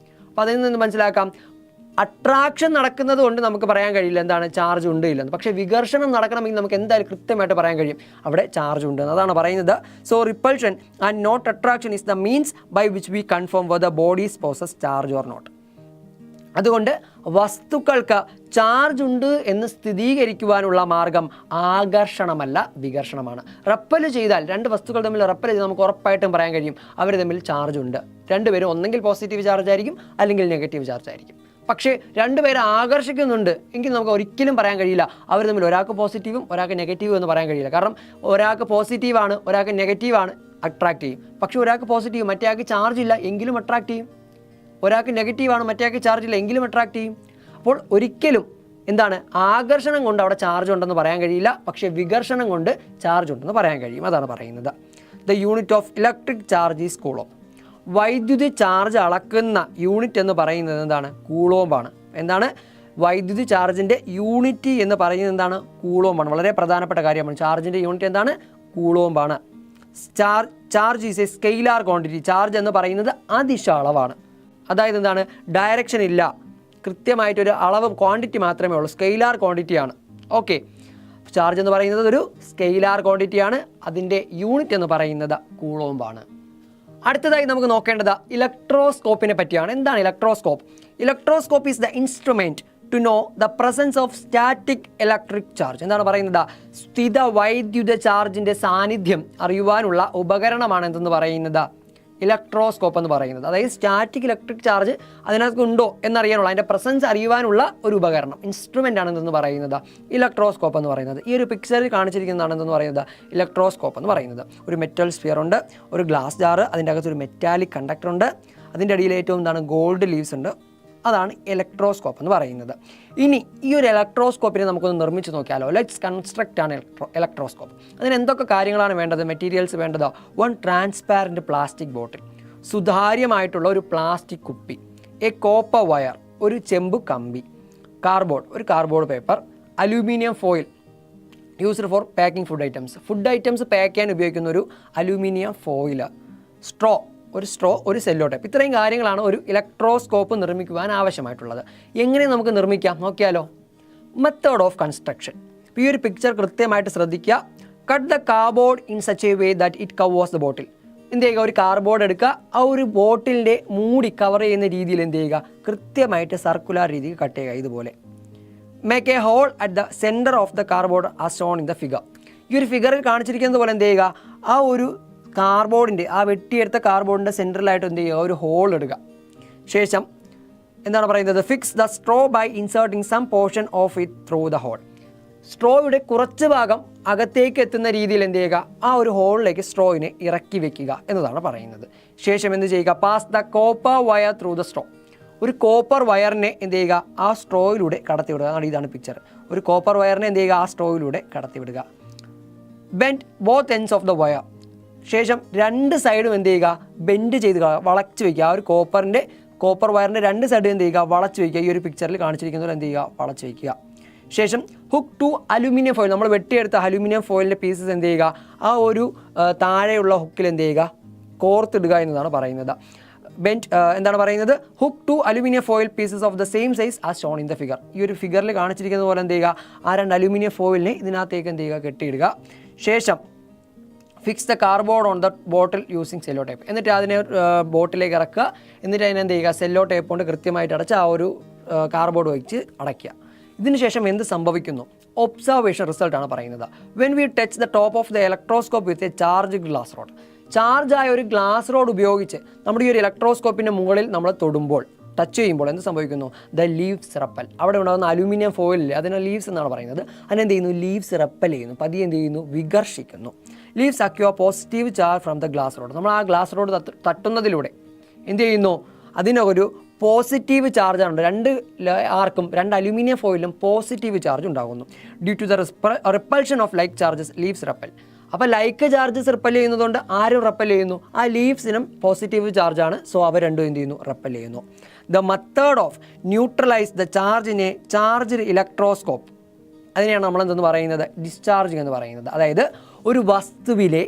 അപ്പോൾ അതിൽ നിന്ന് മനസ്സിലാക്കാം, അട്രാക്ഷൻ നടക്കുന്നത് കൊണ്ട് നമുക്ക് പറയാൻ കഴിയില്ല എന്താണ് ചാർജ് ഉണ്ട് ഇല്ലെന്ന്. പക്ഷേ വികർഷണം നടക്കണമെങ്കിൽ നമുക്ക് എന്തായാലും കൃത്യമായിട്ട് പറയാൻ കഴിയും അവിടെ ചാർജ് ഉണ്ട്. അതാണ് പറയുന്നത്. So repulsion and not attraction is the means by which we confirm whether bodies possess charge or not. അതുകൊണ്ട് വസ്തുക്കൾക്ക് ചാർജ് ഉണ്ട് എന്ന് സ്ഥിരീകരിക്കുവാനുള്ള മാർഗം ആകർഷണമല്ല, വികർഷണമാണ്. റെപ്പൽ ചെയ്താൽ, രണ്ട് വസ്തുക്കൾ തമ്മിൽ റെപ്പൽ ചെയ്താൽ നമുക്ക് ഉറപ്പായിട്ടും പറയാൻ കഴിയും അവർ തമ്മിൽ ചാർജ് ഉണ്ട്. രണ്ടുപേരും ഒന്നെങ്കിൽ പോസിറ്റീവ് ചാർജ് ആയിരിക്കും അല്ലെങ്കിൽ നെഗറ്റീവ് ചാർജ് ആയിരിക്കും. പക്ഷേ രണ്ടുപേരെ ആകർഷിക്കുന്നുണ്ട് എങ്കിൽ നമുക്ക് ഒരിക്കലും പറയാൻ കഴിയില്ല അവർ തമ്മിൽ ഒരാൾക്ക് പോസിറ്റീവും ഒരാൾക്ക് നെഗറ്റീവും എന്ന് പറയാൻ കഴിയില്ല. കാരണം ഒരാൾക്ക് പോസിറ്റീവാണ് ഒരാൾക്ക് നെഗറ്റീവാണ്, അട്രാക്ട് ചെയ്യും. പക്ഷേ ഒരാൾക്ക് പോസിറ്റീവ് മറ്റേ ആൾക്ക് ചാർജ് ഇല്ല എങ്കിലും അട്രാക്ട് ചെയ്യും. ഒരാൾക്ക് നെഗറ്റീവാണ് മറ്റേ ആൾക്ക് ചാർജ് ഇല്ല എങ്കിലും അട്രാക്ട് ചെയ്യും. അപ്പോൾ ഒരിക്കലും എന്താണ് ആകർഷണം കൊണ്ട് അവിടെ ചാർജ് ഉണ്ടെന്ന് പറയാൻ കഴിയില്ല, പക്ഷേ വികർഷണം കൊണ്ട് ചാർജ് ഉണ്ടെന്ന് പറയാൻ കഴിയും. അതാണ് പറയുന്നത്. The unit of electric charge is coulomb. വൈദ്യുതി ചാർജ് അളക്കുന്ന യൂണിറ്റ് എന്ന് പറയുന്നത് എന്താണ്, കൂളോംബാണ്. എന്താണ് വൈദ്യുതി ചാർജിൻ്റെ യൂണിറ്റ് എന്ന് പറയുന്നത് എന്താണ്, കൂളോംബാണ്. വളരെ പ്രധാനപ്പെട്ട കാര്യമാണ്. ചാർജിൻ്റെ യൂണിറ്റ് എന്താണ്, കൂളോംബാണ്. Charge is a scalar quantity. Charge എന്ന് പറയുന്നത് അദിശ അളവാണ്. അതായത് എന്താണ്, ഡയറക്ഷൻ ഇല്ല, കൃത്യമായിട്ടൊരു അളവ് ക്വാണ്ടിറ്റി മാത്രമേ ഉള്ളൂ, സ്കെയിലാർ ക്വാണ്ടിറ്റിയാണ്. ഓക്കെ, ചാർജ് എന്ന് പറയുന്നത് ഒരു സ്കെയിലാർ ക്വാണ്ടിറ്റിയാണ്. അതിൻ്റെ യൂണിറ്റ് എന്ന് പറയുന്നത് കൂളോംബാണ്. അടുത്തതായി നമുക്ക് നോക്കേണ്ടത് ഇലക്ട്രോസ്കോപ്പിനെ പറ്റിയാണ്. എന്താണ് electroscope? Electroscope is the instrument to know the presence of static electric charge. എന്താണ് പറയുന്നത്, സ്ഥിത വൈദ്യുത ചാർജിൻ്റെ സാന്നിധ്യം അറിയുവാനുള്ള ഉപകരണമാണ് എന്തെന്ന് പറയുന്നത്, ഇലക്ട്രോസ്കോപ്പ് എന്ന് പറയുന്നത്. അതായത് സ്റ്റാറ്റിക് ഇലക്ട്രിക് ചാർജ് അതിനകത്ത് ഉണ്ടോ എന്നറിയാനുള്ള, അതിൻ്റെ പ്രസൻസ് അറിയുവാനുള്ള ഒരു ഉപകരണം, ഇൻസ്ട്രുമെൻ്റ് ആണ് എന്തെന്ന് പറയുന്നത് ഇലക്ട്രോസ്കോപ്പ് എന്ന് പറയുന്നത്. ഈ ഒരു പിക്ചറിൽ കാണിച്ചിരിക്കുന്നതാണ് എന്തെന്ന് പറയുന്നത് ഇലക്ട്രോസ്കോപ്പ് എന്ന് പറയുന്നത്. ഒരു മെറ്റൽ സ്ഫിയർ ഉണ്ട്, ഒരു ഗ്ലാസ് ജാറ്, അതിൻ്റെ അകത്ത് ഒരു മെറ്റാലിക് കണ്ടക്ടർ ഉണ്ട്, അതിൻ്റെ അടിയിൽ ഏറ്റവും എന്താണ് ഗോൾഡ് ലീവ്സ് ഉണ്ട്. അതാണ് ഇലക്ട്രോസ്കോപ്പ് എന്ന് പറയുന്നത്. ഇനി ഈ ഒരു ഇലക്ട്രോസ്കോപ്പിനെ നമുക്കൊന്ന് നിർമ്മിച്ച് നോക്കിയാലോ. ലെറ്റ്സ് കൺസ്ട്രക്റ്റ് ആണ് ഇലക്ട്രോസ്കോപ്പ്. അതിന് എന്തൊക്കെ കാര്യങ്ങളാണ് വേണ്ടത്, മെറ്റീരിയൽസ് വേണ്ടത്? വൺ ട്രാൻസ്പാരൻറ്റ് പ്ലാസ്റ്റിക് ബോട്ടിൽ, സുതാര്യമായിട്ടുള്ള ഒരു പ്ലാസ്റ്റിക് കുപ്പി, എ കോപ്പർ വയർ, ഒരു ചെമ്പ് കമ്പി, കാർഡ്ബോർഡ്, ഒരു cardboard paper, aluminium foil used for packing food items pack ചെയ്യാൻ ഉപയോഗിക്കുന്ന ഒരു അലൂമിനിയം ഫോയിൽ, സ്ട്രോ, ഒരു സെല്ലോ ടൈപ്പ്. ഇത്രയും കാര്യങ്ങളാണ് ഒരു ഇലക്ട്രോസ്കോപ്പ് നിർമ്മിക്കുവാൻ ആവശ്യമായിട്ടുള്ളത്. എങ്ങനെ നമുക്ക് നിർമ്മിക്കാം നോക്കിയാലോ. Method of construction. ഈ ഒരു പിക്ചർ കൃത്യമായിട്ട് ശ്രദ്ധിക്കുക. Cut the cardboard in such a way that it covers the ബോട്ടിൽ. എന്ത് ചെയ്യുക, ഒരു കാർഡ്ബോർഡ് എടുക്കുക, ആ ഒരു ബോട്ടിലിൻ്റെ മൂടി കവർ ചെയ്യുന്ന രീതിയിൽ എന്ത് ചെയ്യുക, കൃത്യമായിട്ട് സർക്കുലർ രീതിയിൽ കട്ട് ചെയ്യുക. ഇതുപോലെ make a hole at the centre of the cardboard as shown in the figure. ഈ ഒരു ഫിഗറിൽ കാണിച്ചിരിക്കുന്നത് പോലെ എന്ത് ചെയ്യുക, ആ ഒരു കാർഡ്ബോർഡിൻ്റെ, ആ വെട്ടിയെടുത്ത കാർഡ്ബോർഡിൻ്റെ സെൻറ്ററിലായിട്ട് എന്ത് ചെയ്യുക, ഒരു ഹോൾ ഇടുക. ശേഷം എന്താണ് പറയുന്നത്, fix the straw by inserting some portion of it through the hole. സ്ട്രോയുടെ കുറച്ച് ഭാഗം അകത്തേക്ക് എത്തുന്ന രീതിയിൽ എന്ത് ചെയ്യുക, ആ ഒരു ഹോളിലേക്ക് സ്ട്രോയിനെ ഇറക്കി വെക്കുക എന്നതാണ് പറയുന്നത്. ശേഷം എന്ത് ചെയ്യുക, pass the copper wire through the straw. ഒരു കോപ്പർ വയറിനെ എന്ത് ചെയ്യുക, ആ സ്ട്രോയിലൂടെ കടത്തിവിടുക. ഇതാണ് പിക്ചർ. ഒരു കോപ്പർ വയറിനെ എന്ത് ചെയ്യുക, ആ സ്ട്രോയിലൂടെ കടത്തിവിടുക. Bend both ends of the wire. ശേഷം രണ്ട് സൈഡും എന്ത് ചെയ്യുക, ബെൻഡ് ചെയ്ത് വളച്ച് വയ്ക്കുക. ആ ഒരു കോപ്പർ വയറിൻ്റെ രണ്ട് സൈഡും എന്ത് ചെയ്യുക, വളച്ച് വയ്ക്കുക. ഈ ഒരു പിക്ചറിൽ കാണിച്ചിരിക്കുന്നത് എന്ത് ചെയ്യുക, വളച്ച് വയ്ക്കുക. ശേഷം ഹുക്ക് ടു അലുമിനിയം ഫോയിൽ, നമ്മൾ വെട്ടിയെടുത്ത അലുമിനിയം ഫോയിലിൻ്റെ പീസസ് എന്ത് ചെയ്യുക, ആ ഒരു താഴെയുള്ള ഹുക്കിൽ എന്ത് ചെയ്യുക, കോർത്തിടുക എന്നതാണ് പറയുന്നത്. എന്താണ് പറയുന്നത്, hook two aluminium foil pieces of the same size as shown in the figure. ഈ ഒരു ഫിഗറിൽ കാണിച്ചിരിക്കുന്നത് പോലെ എന്ത് ചെയ്യുക, ആ രണ്ട് അലുമിനിയം ഫോയിലിനെ ഇതിനകത്തേക്ക് എന്ത് ചെയ്യുക, കെട്ടിയിടുക. ശേഷം fix the cardboard on the bottle using sello tape. എന്നിട്ട് അതിനെ ബോട്ടിലേക്ക് ഇറക്കുക. എന്നിട്ട് അതിനെന്ത് ചെയ്യുക, സെല്ലോ ടേപ്പ് കൊണ്ട് കൃത്യമായിട്ട് അടച്ച് ആ ഒരു കാർഡ്ബോർഡ് വെച്ച് അടയ്ക്കുക. ഇതിനുശേഷം എന്ത് സംഭവിക്കുന്നു, ഒബ്സർവേഷൻ റിസൾട്ടാണ് പറയുന്നത്. When we touch the top of the electroscope with a charge glass rod. ചാർജായ ഒരു ഗ്ലാസ് റോഡ് ഉപയോഗിച്ച് നമ്മുടെ ഈ ഒരു ഇലക്ട്രോസ്കോപ്പിൻ്റെ മുകളിൽ നമ്മൾ തൊടുമ്പോൾ, ടച്ച് ചെയ്യുമ്പോൾ എന്ത് സംഭവിക്കുന്നു, ദ ലീവ്സ് റെപ്പൽ. അവിടെ ഉണ്ടാകുന്ന അലൂമിനിയം ഫോയിലിൽ അതിനെ ലീവ്സ് എന്നാണ് പറയുന്നത്. അതിനെന്ത് ചെയ്യുന്നു, ലീവ്സ് റെപ്പൽ ചെയ്യുന്നു, പതിയെ എന്ത് ചെയ്യുന്നു, വികർഷിക്കുന്നു. Leaves acquire positive charge from the glass rod. നമ്മൾ ആ ഗ്ലാസ് റോഡ് തട്ടുന്നതിലൂടെ എന്ത് ചെയ്യുന്നു, അതിനൊരു പോസിറ്റീവ് ചാർജാണ്. രണ്ട് അലൂമിനിയം ഫോയിലും പോസിറ്റീവ് ചാർജ് ഉണ്ടാകുന്നു. Due to the repulsion of like charges leaves repel. അപ്പോൾ ലൈക്ക് ചാർജസ് റിപ്പൽ ചെയ്യുന്നതുകൊണ്ട് ആരും റെപ്പൽ ചെയ്യുന്നു, ആ ലീവ്സിനും പോസിറ്റീവ് ചാർജാണ്. സോ അവർ രണ്ടും എന്ത് ചെയ്യുന്നു, റെപ്പൽ ചെയ്യുന്നു. The method of neutralise the charge in a charged electroscope അതിനെയാണ് നമ്മൾ എന്തെന്ന് പറയുന്നത്, ഡിസ്ചാർജിങ് എന്ന് പറയുന്നത്. അതായത് ഒരു വസ്തുവിലെ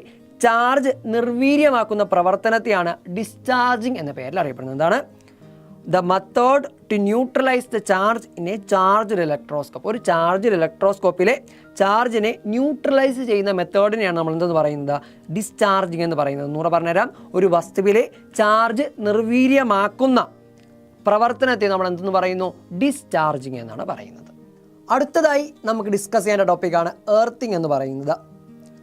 ചാർജ് നിർവീര്യമാക്കുന്ന പ്രവർത്തനത്തെയാണ് ഡിസ്ചാർജിങ് എന്ന പേരിൽ അറിയപ്പെടുന്നത്. എന്താണ്? The method to neutralise the charge in a charged electroscope. ഒരു ചാർജ്ഡ് ഇലക്ട്രോസ്കോപ്പിലെ ചാർജിനെ ന്യൂട്രലൈസ് ചെയ്യുന്ന മെത്തേഡിനെയാണ് നമ്മൾ എന്തെന്ന് പറയുന്നത്, ഡിസ്ചാർജിങ് എന്ന് പറയുന്നത്. നൂറ് പറഞ്ഞുതരാം. ഒരു വസ്തുവിലെ ചാർജ് നിർവീര്യമാക്കുന്ന പ്രവർത്തനത്തെ നമ്മൾ എന്തെന്ന് പറയുന്നു, ഡിസ്ചാർജിങ് എന്നാണ് പറയുന്നത്. അടുത്തതായി നമുക്ക് ഡിസ്കസ് ചെയ്യേണ്ട ടോപ്പിക്കാണ് എർത്തിങ് എന്ന് പറയുന്നത്.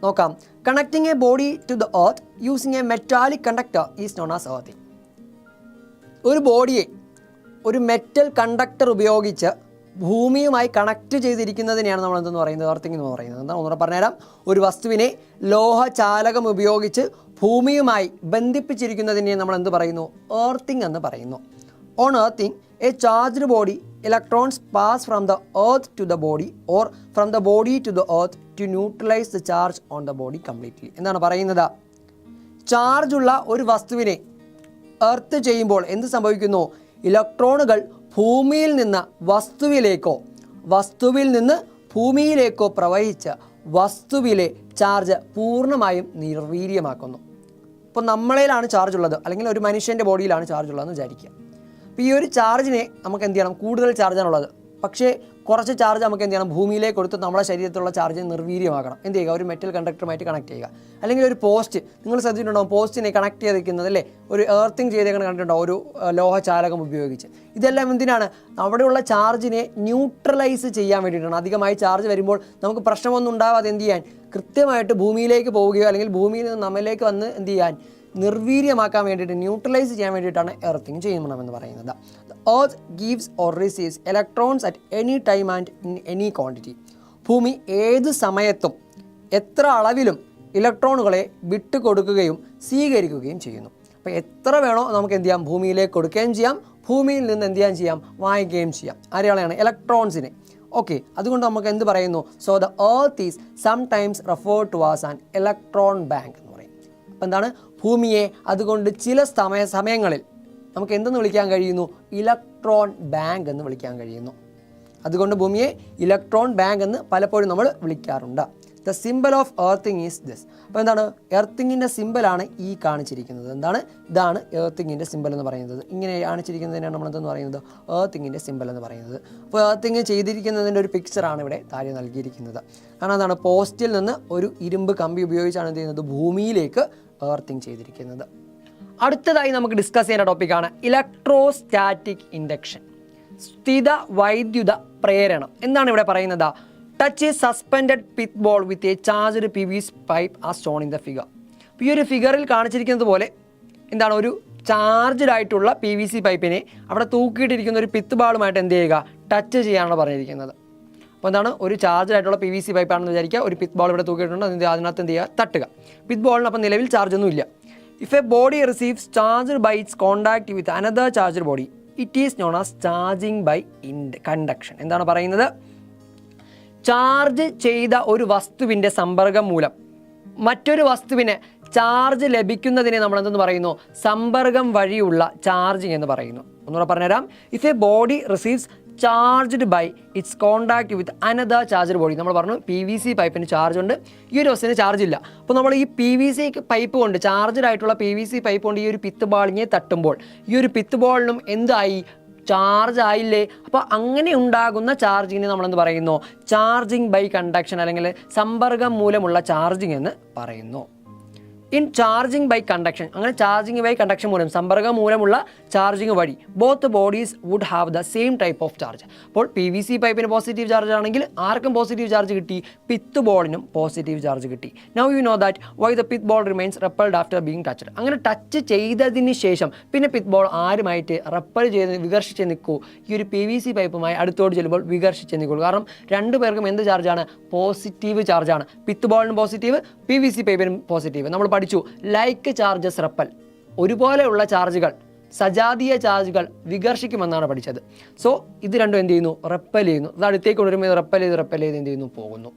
നോക്കാം. Connecting a body to the earth using a metallic conductor is known as earthing. ഒരു ബോഡിയെ ഒരു മെറ്റൽ കണ്ടക്ടർ ഉപയോഗിച്ച് ഭൂമിയുമായി കണക്ട് ചെയ്തിരിക്കുന്നതിനെയാണ് നമ്മൾ എന്തെന്ന് പറയുന്നത്, എർത്തിങ് എന്ന് പറയുന്നത്. എന്താ ഒന്നുകൂടെ പറഞ്ഞുതരാം. ഒരു വസ്തുവിനെ ലോഹചാലകം ഉപയോഗിച്ച് ഭൂമിയുമായി ബന്ധിപ്പിച്ചിരിക്കുന്നതിനെ നമ്മൾ എന്ത് പറയുന്നു, എർത്തിങ് എന്ന് പറയുന്നു. On earthing a charged body electrons pass from the earth to the body or from the body to the earth to neutralise the charge on the body completely. എന്താണ് പറയുന്നത്? ചാർജുള്ള ഒരു വസ്തുവിനെ എർത്ത് ചെയ്യുമ്പോൾ എന്ത് സംഭവിക്കുന്നു? ഇലക്ട്രോണുകൾ ഭൂമിയിൽ നിന്ന് വസ്തുവിലേക്കോ വസ്തുവിൽ നിന്ന് ഭൂമിയിലേക്കോ പ്രവഹിച്ച് വസ്തുവിലെ ചാർജ് പൂർണ്ണമായും നിർവീര്യമാക്കുന്നു. ഇപ്പോൾ നമ്മളിലാണ് ചാർജ് ഉള്ളത്, അല്ലെങ്കിൽ ഒരു മനുഷ്യൻ്റെ ബോഡിയിലാണ് ചാർജ് ഉള്ളതെന്ന് വിചാരിക്കുക. അപ്പോൾ ഈ ഒരു ചാർജിനെ നമുക്ക് എന്ത് ചെയ്യണം, കൂടുതൽ ചാർജാണുള്ളത്, പക്ഷേ കുറച്ച് ചാർജ് നമുക്ക് എന്ത് ചെയ്യണം, ഭൂമിയിലേക്ക് കൊടുത്ത് നമ്മുടെ ശരീരത്തിലുള്ള ചാർജ് നിർവീര്യമാക്കണം. എന്ത് ചെയ്യുക? ഒരു മെറ്റൽ കണ്ടക്ടറുമായിട്ട് കണക്ട് ചെയ്യുക. അല്ലെങ്കിൽ ഒരു പോസ്റ്റ്, നിങ്ങൾ ശ്രദ്ധിച്ചിട്ടുണ്ടാവും പോസ്റ്റിനെ കണക്ട് ചെയ്തിരിക്കുന്നത് അല്ലേ, ഒരു എർത്തിങ് ചെയ്തേക്കണം കണ്ടിട്ടുണ്ടാവും, ഒരു ലോഹചാലകം ഉപയോഗിച്ച്. ഇതെല്ലാം എന്തിനാണ്? അവിടെയുള്ള ചാർജിനെ ന്യൂട്രലൈസ് ചെയ്യാൻ വേണ്ടിയിട്ടാണ്. അധികമായി ചാർജ് വരുമ്പോൾ നമുക്ക് പ്രശ്നമൊന്നും ഉണ്ടാവാതെ എന്ത് ചെയ്യാൻ, കൃത്യമായിട്ട് ഭൂമിയിലേക്ക് പോവുകയോ അല്ലെങ്കിൽ ഭൂമിയിൽ നിന്ന് നമ്മളിലേക്ക് വന്ന് എന്ത് ചെയ്യാൻ, നിർവീര്യമാക്കാൻ വേണ്ടിയിട്ട്, ന്യൂട്രലൈസ് ചെയ്യാൻ വേണ്ടിയിട്ടാണ് എർത്തിങ് ചെയ്യണമെന്ന് പറയുന്നത്. Earth gives or receives electrons at any time and in any quantity. ഭൂമി ഏത് സമയത്തും എത്ര അളവിലും ഇലക്ട്രോണുകളെ വിട്ടുകൊടുക്കുകയും സ്വീകരിക്കുകയും ചെയ്യുന്നു. അപ്പോൾ എത്ര വേണോ നമുക്ക് എന്ത് ചെയ്യാം, ഭൂമിയിലേക്ക് കൊടുക്കുകയും ചെയ്യാം, ഭൂമിയിൽ നിന്ന് എന്ത് ചെയ്യാം, വാങ്ങിക്കുകയും ചെയ്യാം. ആരെയാണ്? ഇലക്ട്രോൺസിനെ. ഓക്കെ, അതുകൊണ്ട് നമുക്ക് എന്ത് പറയുന്നു? So the earth is sometimes referred to as an electron bank എന്ന് പറയും. അപ്പോൾ എന്താണ്? ഭൂമിയെ അതുകൊണ്ട് ചില സമയങ്ങളിൽ നമുക്ക് എന്തെന്ന് വിളിക്കാൻ കഴിയുന്നു? ഇലക്ട്രോൺ ബാങ്ക് എന്ന് വിളിക്കാൻ കഴിയുന്നു. അതുകൊണ്ട് ഭൂമിയെ ഇലക്ട്രോൺ ബാങ്ക് എന്ന് പലപ്പോഴും നമ്മൾ വിളിക്കാറുണ്ട്. The symbol of earthing is this. അപ്പോൾ എന്താണ്? എർത്തിങ്ങിൻ്റെ സിംബലാണ് ഈ കാണിച്ചിരിക്കുന്നത്. എന്താണ്? ഇതാണ് എർത്തിങ്ങിൻ്റെ സിംബൽ എന്ന് പറയുന്നത്. ഇങ്ങനെ കാണിച്ചിരിക്കുന്നതിനാണ് നമ്മൾ എന്തെന്ന് പറയുന്നത്, എർത്തിങ്ങിൻ്റെ സിംബൽ എന്ന് പറയുന്നത്. അപ്പോൾ എർത്തിങ് ചെയ്തിരിക്കുന്നതിൻ്റെ ഒരു പിക്ചറാണ് ഇവിടെ താഴെ നൽകിയിരിക്കുന്നത്. കാരണം എന്താണ്? പോസ്റ്റിൽ നിന്ന് ഒരു ഇരുമ്പ് കമ്പി ഉപയോഗിച്ചാണ് എന്ത് ചെയ്യുന്നത്, ഭൂമിയിലേക്ക് എർത്തിങ് ചെയ്തിരിക്കുന്നത്. അടുത്തതായി നമുക്ക് ഡിസ്കസ് ചെയ്യുന്ന ടോപ്പിക്കാണ് ഇലക്ട്രോസ്റ്റാറ്റിക് ഇൻഡക്ഷൻ, സ്ഥിത വൈദ്യുത പ്രേരണം. എന്താണ് ഇവിടെ പറയുന്നത്? Touch A suspended pith ball with a charged PVC pipe as shown in the figure. ഈ ഒരു ഫിഗറിൽ കാണിച്ചിരിക്കുന്നത് പോലെ എന്താണ്, ഒരു ചാർജ്ഡ് ആയിട്ടുള്ള PVC പൈപ്പിനെ അവിടെ തൂക്കിയിട്ടിരിക്കുന്ന ഒരു പിത്ത് ബാളുമായിട്ട് എന്ത് ചെയ്യുക, ടച്ച് ചെയ്യാനാണ് പറഞ്ഞിരിക്കുന്നത്. അപ്പോൾ എന്താണ്, ഒരു ചാർജ്ഡ് ആയിട്ടുള്ള PVC പൈപ്പാണെന്ന് വിചാരിക്കുക, ഒരു പിത്ത് ബോൾ ഇവിടെ തൂക്കിയിട്ടുണ്ട്, അതിനകത്ത് എന്ത് ചെയ്യുക, തട്ടുക. പിത്ത് ബോളിന് അപ്പം നിലവിൽ ചാർജ് ഒന്നും ഇല്ല. If a body receives charge by its contact with another charged body it is known as charging by conduction. എന്താണ് പറയുന്നത്? ചാർജ് ചെയ്ത ഒരു വസ്തുവിൻ്റെ സമ്പർക്കം മൂലം മറ്റൊരു വസ്തുവിന് ചാർജ് ലഭിക്കുന്നതിനെ നമ്മൾ എന്തെന്ന് പറയുന്നു, സമ്പർക്കം വഴിയുള്ള ചാർജിങ് എന്ന് പറയുന്നു. ഒന്നുകൂടെ പറഞ്ഞുതരാം. If a body receives charged by its contact with another charged body. നമ്മൾ പറഞ്ഞു PVC പൈപ്പിന് ചാർജ് ഉണ്ട്, ഈ ഒരു വസ്തുവിന് ചാർജ് ഇല്ല. അപ്പോൾ നമ്മൾ ഈ PVC പൈപ്പ് കൊണ്ട്, ചാർജ്ഡ് ആയിട്ടുള്ള PVC പൈപ്പ് കൊണ്ട് ഈ ഒരു പിത്ത് ബാളിനെ തട്ടുമ്പോൾ ഈ ഒരു പിത്ത് ബോളിനും എന്തായി, ചാർജ് ആയില്ലേ. അപ്പോൾ അങ്ങനെ ഉണ്ടാകുന്ന ചാർജിങ്ങിന് നമ്മളെന്ത് പറയുന്നു, ചാർജിങ് ബൈ കണ്ടക്ഷൻ അല്ലെങ്കിൽ സമ്പർക്കം മൂലമുള്ള ചാർജിങ് എന്ന് പറയുന്നു. ഇൻ ചാർജിങ് ബൈ കണ്ടക്ഷൻ, അങ്ങനെ ചാർജിങ് ബൈ കണ്ടക്ഷൻ മൂലം, സമ്പർക്കം മൂലമുള്ള ചാർജിങ് വഴി both bodies would have the same type of charge. അപ്പോൾ PVC പൈപ്പിന് പോസിറ്റീവ് ചാർജ് ആണെങ്കിൽ ആർക്കും പോസിറ്റീവ് ചാർജ് കിട്ടി, പിത്ത് ബോളിനും പോസിറ്റീവ് ചാർജ് കിട്ടി. Now you know that why the pith ball remains repelled after being touched. അങ്ങനെ touch ചെയ്തതിന് ശേഷം പിന്നെ പിത്ത് ബോൾ ആരുമായിട്ട് റെപ്പൽ ചെയ്ത് വികർഷിച്ച് നിൽക്കൂ, ഈ ഒരു PVC പൈപ്പുമായി അടുത്തോട് ചെല്ലുമ്പോൾ വികർഷിച്ച് നിൽക്കുള്ളൂ. കാരണം രണ്ടു പേർക്കും എന്ത് ചാർജാണ്, പോസിറ്റീവ് ചാർജാണ്. പിത്ത് ബോളിനും പോസിറ്റീവ്, PVC പൈപ്പിനും പോസിറ്റീവ്. നമ്മൾ പഠിച്ചു ലൈക്ക് ചാർജസ് റെപ്പൽ, ഒരുപോലെയുള്ള ചാർജുകൾ, സജാതീയ ചാർജുകൾ വികർഷിക്കുമെന്നാണ് പഠിച്ചത്. സോ ഇത് രണ്ടും എന്ത് ചെയ്യുന്നു, റെപ്പൽ ചെയ്യുന്നു. അത് അടുത്തേക്ക് കൊണ്ടുവരുമ്പോൾ റെപ്പൽ ചെയ്ത് എന്ത് ചെയ്യുന്നു, പോകുന്നു.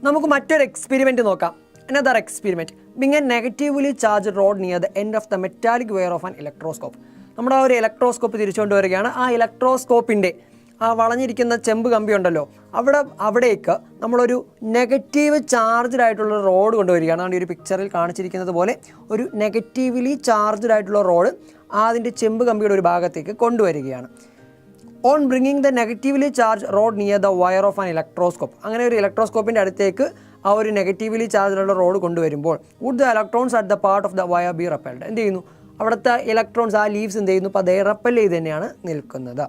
നമുക്ക് മറ്റൊരു എക്സ്പെരിമെൻറ്റ് നോക്കാം. Another experiment. Bring a negatively charge rod near the end of the metallic wire of an electroscope. നമ്മുടെ ആ ഒരു ഇലക്ട്രോസ്കോപ്പ് തിരിച്ചുകൊണ്ട് വരികയാണ്. ആ ഇലക്ട്രോസ്കോപ്പിൻ്റെ ആ വളഞ്ഞിരിക്കുന്ന ചെമ്പ് കമ്പി ഉണ്ടല്ലോ, അവിടേക്ക് നമ്മളൊരു നെഗറ്റീവ് ചാർജ്ഡ് ആയിട്ടുള്ള റോഡ് കൊണ്ടുവരികയാണ്. അതുകൊണ്ട് ഈ ഒരു പിക്ചറിൽ കാണിച്ചിരിക്കുന്നത് പോലെ ഒരു നെഗറ്റീവ്ലി ചാർജ്ഡ് ആയിട്ടുള്ള റോഡ് അതിൻ്റെ ചെമ്പ് കമ്പിയുടെ ഒരു ഭാഗത്തേക്ക് കൊണ്ടുവരികയാണ്. On bringing the negatively charge rod near the wire of an electroscope. അങ്ങനെ ഒരു ഇലക്ട്രോസ്കോപ്പിൻ്റെ അടുത്തേക്ക് ആ ഒരു നെഗറ്റീവ്ലി ചാർജുള്ള റോഡ് കൊണ്ടുവരുമ്പോൾ would the electrons at the part of the wire be repelled. എന്ത് ചെയ്യുന്നു? അവിടുത്തെ ഇലക്ട്രോൺസ്, ആ ലീവ്സ് എന്ത് ചെയ്യുന്നു? അപ്പോൾ അതേ റെപ്പൽ ചെയ്ത് തന്നെയാണ് നിൽക്കുന്നത്.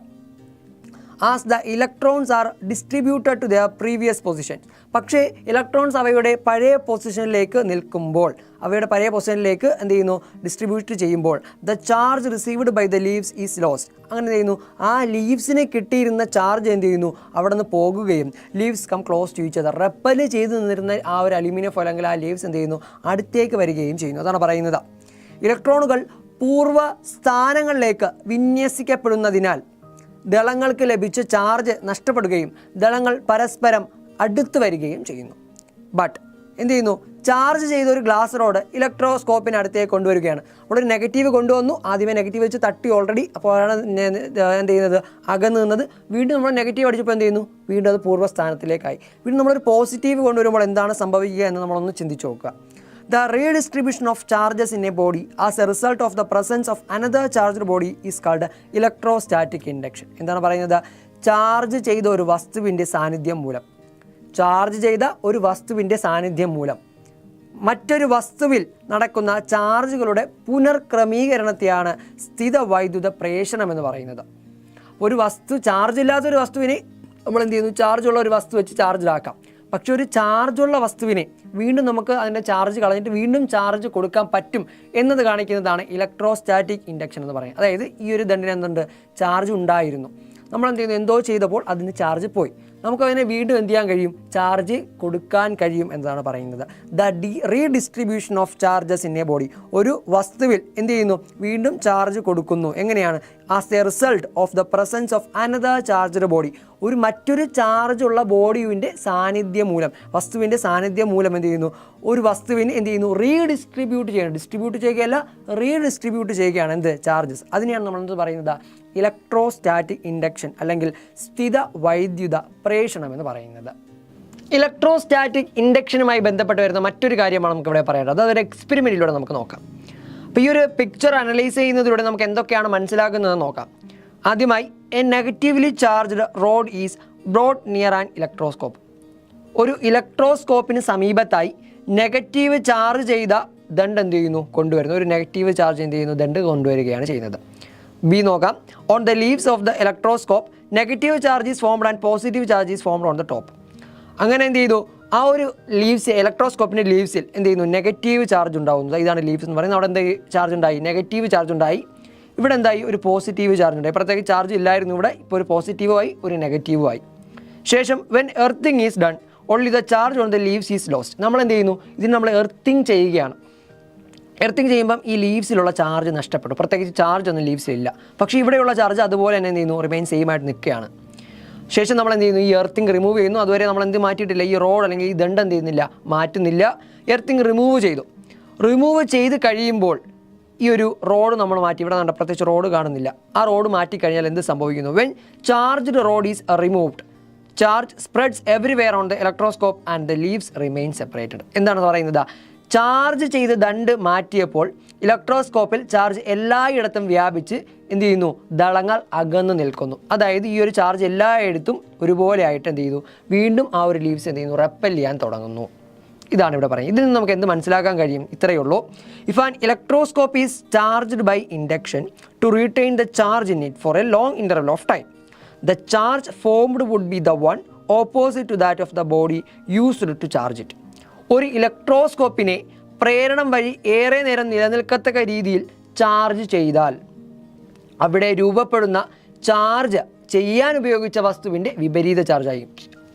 As the electrons are distributed to their previous position. പക്ഷേ ഇലക്ട്രോൺസ് അവയുടെ പഴയ പൊസിഷനിലേക്ക് നിൽക്കുമ്പോൾ, അവയുടെ പഴയ പൊസിഷനിലേക്ക് എന്ത് ചെയ്യുന്നു? ഡിസ്ട്രിബ്യൂട്ട് ചെയ്യുമ്പോൾ the charge received by the leaves is lost. അങ്ങനെ എന്ത് ചെയ്യുന്നു? ആ ലീവ്സിന് കിട്ടിയിരുന്ന ചാർജ് എന്ത് ചെയ്യുന്നു? അവിടെ നിന്ന് പോകുകയും leaves come close to each other. Repel ചെയ്ത് നിന്നിരുന്ന ആ ഒരു അലുമിനിയം ഫോയിൽ അല്ലെങ്കിൽ ആ ലീവ്സ് എന്ത് ചെയ്യുന്നു? അടുത്തേക്ക് വരികയും ചെയ്യുന്നു. അതാണ് പറയുന്നത്. ഇലക്ട്രോണുകൾ പൂർവ്വ സ്ഥാനങ്ങളിലേക്ക് വിന്യസിക്കപ്പെടുന്നതിനാൽ ദളങ്ങൾക്ക് ലഭിച്ച ചാർജ് നഷ്ടപ്പെടുകയും ദളങ്ങൾ പരസ്പരം അടുത്ത് വരികയും ചെയ്യുന്നു. ബട്ട് എന്ത് ചെയ്യുന്നു? ചാർജ് ചെയ്ത ഒരു ഗ്ലാസ് റോഡ് ഇലക്ട്രോസ്കോപ്പിന് അടുത്തേക്ക് കൊണ്ടുവരികയാണ്. അവിടെ ഒരു നെഗറ്റീവ് കൊണ്ടുവന്നു. ആദ്യമേ നെഗറ്റീവ് വെച്ച് തട്ടി ഓൾറെഡി. അപ്പോഴാണ് എന്ത് ചെയ്യുന്നത്? അകന്ന് നിന്നത്. വീണ്ടും നമ്മൾ നെഗറ്റീവ് അടിച്ചപ്പോൾ എന്ത് ചെയ്യുന്നു? വീണ്ടും അത് പൂർവ്വസ്ഥാനത്തിലേക്കായി. വീണ്ടും നമ്മളൊരു പോസിറ്റീവ് കൊണ്ടുവരുമ്പോൾ എന്താണ് സംഭവിക്കുക എന്ന് നമ്മളൊന്ന് ചിന്തിച്ച് നോക്കുക. The redistribution of charges in a body as a result of the presence of another charged body is called electrostatic induction. എന്താണ് പറയുന്നത്? ചാർജ് ചെയ്ത ഒരു വസ്തുവിൻ്റെ സാന്നിധ്യം മൂലം, ചാർജ് ചെയ്ത ഒരു വസ്തുവിൻ്റെ സാന്നിധ്യം മൂലം മറ്റൊരു വസ്തുവിൽ നടക്കുന്ന ചാർജുകളുടെ പുനർക്രമീകരണത്തെയാണ് സ്ഥിത വൈദ്യുത പ്രേഷണം എന്ന് പറയുന്നത്. ഒരു വസ്തു, ചാർജ് ഇല്ലാത്തൊരു വസ്തുവിനെ നമ്മൾ എന്ത് ചെയ്യുന്നു? ചാർജുള്ള ഒരു വസ്തു വെച്ച് ചാർജിലാക്കാം. പക്ഷെ ഒരു ചാർജുള്ള വസ്തുവിനെ വീണ്ടും നമുക്ക് അതിൻ്റെ ചാർജ് കളഞ്ഞിട്ട് വീണ്ടും ചാർജ് കൊടുക്കാൻ പറ്റും എന്നത് കാണിക്കുന്നതാണ് ഇലക്ട്രോസ്റ്റാറ്റിക് ഇൻഡക്ഷൻ എന്ന് പറയുന്നത്. അതായത് ഈ ഒരു ദണ്ടിന് എന്തുണ്ട്? ചാർജ് ഉണ്ടായിരുന്നു. നമ്മൾ എന്ത് ചെയ്യുന്നു? എന്തോ ചെയ്തപ്പോൾ അതിന് ചാർജ് പോയി. നമുക്കതിനെ വീണ്ടും എന്ത് ചെയ്യാൻ കഴിയും? ചാർജ് കൊടുക്കാൻ കഴിയും എന്നതാണ് പറയുന്നത്. The redistribution of charges in a body. ഒരു വസ്തുവിൽ എന്ത് ചെയ്യുന്നു? വീണ്ടും ചാർജ് കൊടുക്കുന്നു. എങ്ങനെയാണ്? As a result of the presence of another charged body. ഒരു മറ്റൊരു ചാർജുള്ള ബോഡിയുടെ സാന്നിധ്യം മൂലം, വസ്തുവിൻ്റെ സാന്നിധ്യം മൂലം എന്ത് ചെയ്യുന്നു? ഒരു വസ്തുവിന് എന്ത് ചെയ്യുന്നു? റീഡിസ്ട്രിബ്യൂട്ട് ചെയ്യണം. ഡിസ്ട്രിബ്യൂട്ട് ചെയ്യുകയല്ല, റീഡിസ്ട്രിബ്യൂട്ട് ചെയ്യുകയാണ് എന്ത്? ചാർജസ്. അതിനെയാണ് നമ്മൾ എന്ത് പറയുന്നത്? ഇലക്ട്രോസ്റ്റാറ്റിക് ഇൻഡക്ഷൻ അല്ലെങ്കിൽ സ്ഥിത വൈദ്യുത പ്രേഷണം എന്ന് പറയുന്നത്. ഇലക്ട്രോസ്റ്റാറ്റിക് ഇൻഡക്ഷനുമായി ബന്ധപ്പെട്ട് വരുന്ന മറ്റൊരു കാര്യമാണ് നമുക്കിവിടെ പറയേണ്ടത്. അതൊരു എക്സ്പെരിമെൻറ്റിലൂടെ നമുക്ക് നോക്കാം. അപ്പോൾ ഈ ഒരു പിക്ചർ അനലൈസ് ചെയ്യുന്നതിലൂടെ നമുക്ക് എന്തൊക്കെയാണ് മനസ്സിലാക്കുന്നതെന്ന് നോക്കാം. ആദ്യമായി, A negatively charged road is brought near an electroscope. ഒരു ഇലക്ട്രോസ്കോപ്പിന് സമീപത്തായി നെഗറ്റീവ് ചാർജ് ചെയ്ത ദണ്ട് എന്ത് ചെയ്യുന്നു? കൊണ്ടുവരുന്നു. ഒരു നെഗറ്റീവ് ചാർജ് എന്ത് ചെയ്യുന്നു? ദണ്ട് കൊണ്ടുവരികയാണ് ചെയ്യുന്നത്. ബി നോക്കാം. On the leaves of the electroscope negative charge is formed and positive charge is formed on the top. അങ്ങനെ എന്ത് ചെയ്തു? ആ ഒരു ലീവ്സ്, ഇലക്ട്രോസ്കോപ്പിൻ്റെ ലീവ്സിൽ എന്ത് ചെയ്യുന്നു? നെഗറ്റീവ് ചാർജ് ഉണ്ടാകുന്നത്. ഇതാണ് ലീവ്സ് എന്ന് പറയുന്നത്. അവിടെ എന്താ ചാർജ് ഉണ്ടായി? നെഗറ്റീവ് ചാർജ് ഉണ്ടായി. ഇവിടെ എന്തായി? ഒരു പോസിറ്റീവ് ചാർജ് ഉണ്ടായി. പ്രത്യേക ചാർജ് ഇല്ലായിരുന്നു ഇവിടെ. ഇപ്പോൾ ഒരു പോസിറ്റീവായി, ഒരു നെഗറ്റീവായി. ശേഷം when earthing is done only the charge on the leaves is lost. നമ്മൾ എന്ത് ചെയ്യുന്നു? ഇതിന് നമ്മൾ എർത്തിങ് ചെയ്യുകയാണ്. എർത്തിങ് ചെയ്യുമ്പം ഈ ലീവ്സിലുള്ള ചാർജ് നഷ്ടപ്പെട്ടു. പ്രത്യേകിച്ച് ചാർജ് ഒന്നും ലീവ്സിലില്ല. പക്ഷേ ഇവിടെയുള്ള ചാർജ് അതുപോലെ തന്നെ എന്ത് ചെയ്യുന്നു? റിമെയിൻ സെയിം ആയിട്ട് നിൽക്കുകയാണ്. ശേഷം നമ്മൾ എന്ത് ചെയ്യുന്നു? ഈ എർത്തിങ് റിമൂവ് ചെയ്യുന്നു. അതുവരെ നമ്മൾ എന്ത് മാറ്റിയിട്ടില്ല? ഈ റോഡ് അല്ലെങ്കിൽ ഈ ദണ്ട് എന്ത് ചെയ്യുന്നില്ല? മാറ്റുന്നില്ല. എർത്തിങ് റിമൂവ് ചെയ്തു. റിമൂവ് ചെയ്ത് കഴിയുമ്പോൾ ഈ ഒരു റോഡ് നമ്മൾ മാറ്റി. ഇവിടെ നമ്മുടെ പ്രത്യേകിച്ച് റോഡ് കാണുന്നില്ല. ആ റോഡ് മാറ്റിക്കഴിഞ്ഞാൽ എന്ത് സംഭവിക്കുന്നു? When charged road is removed charge spreads everywhere on the electroscope and the leaves remain separated. എന്താണ് പറയുന്നത്? ചാർജ് ചെയ്ത് ദണ്ട് മാറ്റിയപ്പോൾ ഇലക്ട്രോസ്കോപ്പിൽ ചാർജ് എല്ലായിടത്തും വ്യാപിച്ച് എന്ത് ചെയ്യുന്നു? ദളങ്ങൾ അകന്ന് നിൽക്കുന്നു. അതായത് ഈ ഒരു ചാർജ് എല്ലായിടത്തും ഒരുപോലെ ആയിട്ട് എന്ത് ചെയ്തു? വീണ്ടും ആ ഒരു ലീവ്സ് എന്ത് ചെയ്യുന്നു? റെപ്പൽ ചെയ്യാൻ തുടങ്ങുന്നു. ഇതാണ് ഇവിടെ പറയുന്നത്. ഇതിൽ നിന്ന് നമുക്ക് എന്ത് മനസ്സിലാക്കാൻ കഴിയും? ഇത്രയേ ഉള്ളൂ. If an electroscope is charged by induction to retain the charge in it for a long interval of time, the charge formed would be the one opposite to that of the body used to charge it. ഒരു ഇലക്ട്രോസ്കോപ്പിനെ പ്രേരണം വഴി ഏറെ നേരം നിലനിൽക്കത്തക്ക രീതിയിൽ charge ചെയ്താൽ അവിടെ രൂപപ്പെടുന്ന charge ചെയ്യാൻ ഉപയോഗിച്ച വസ്തുവിൻ്റെ വിപരീത ചാർജ്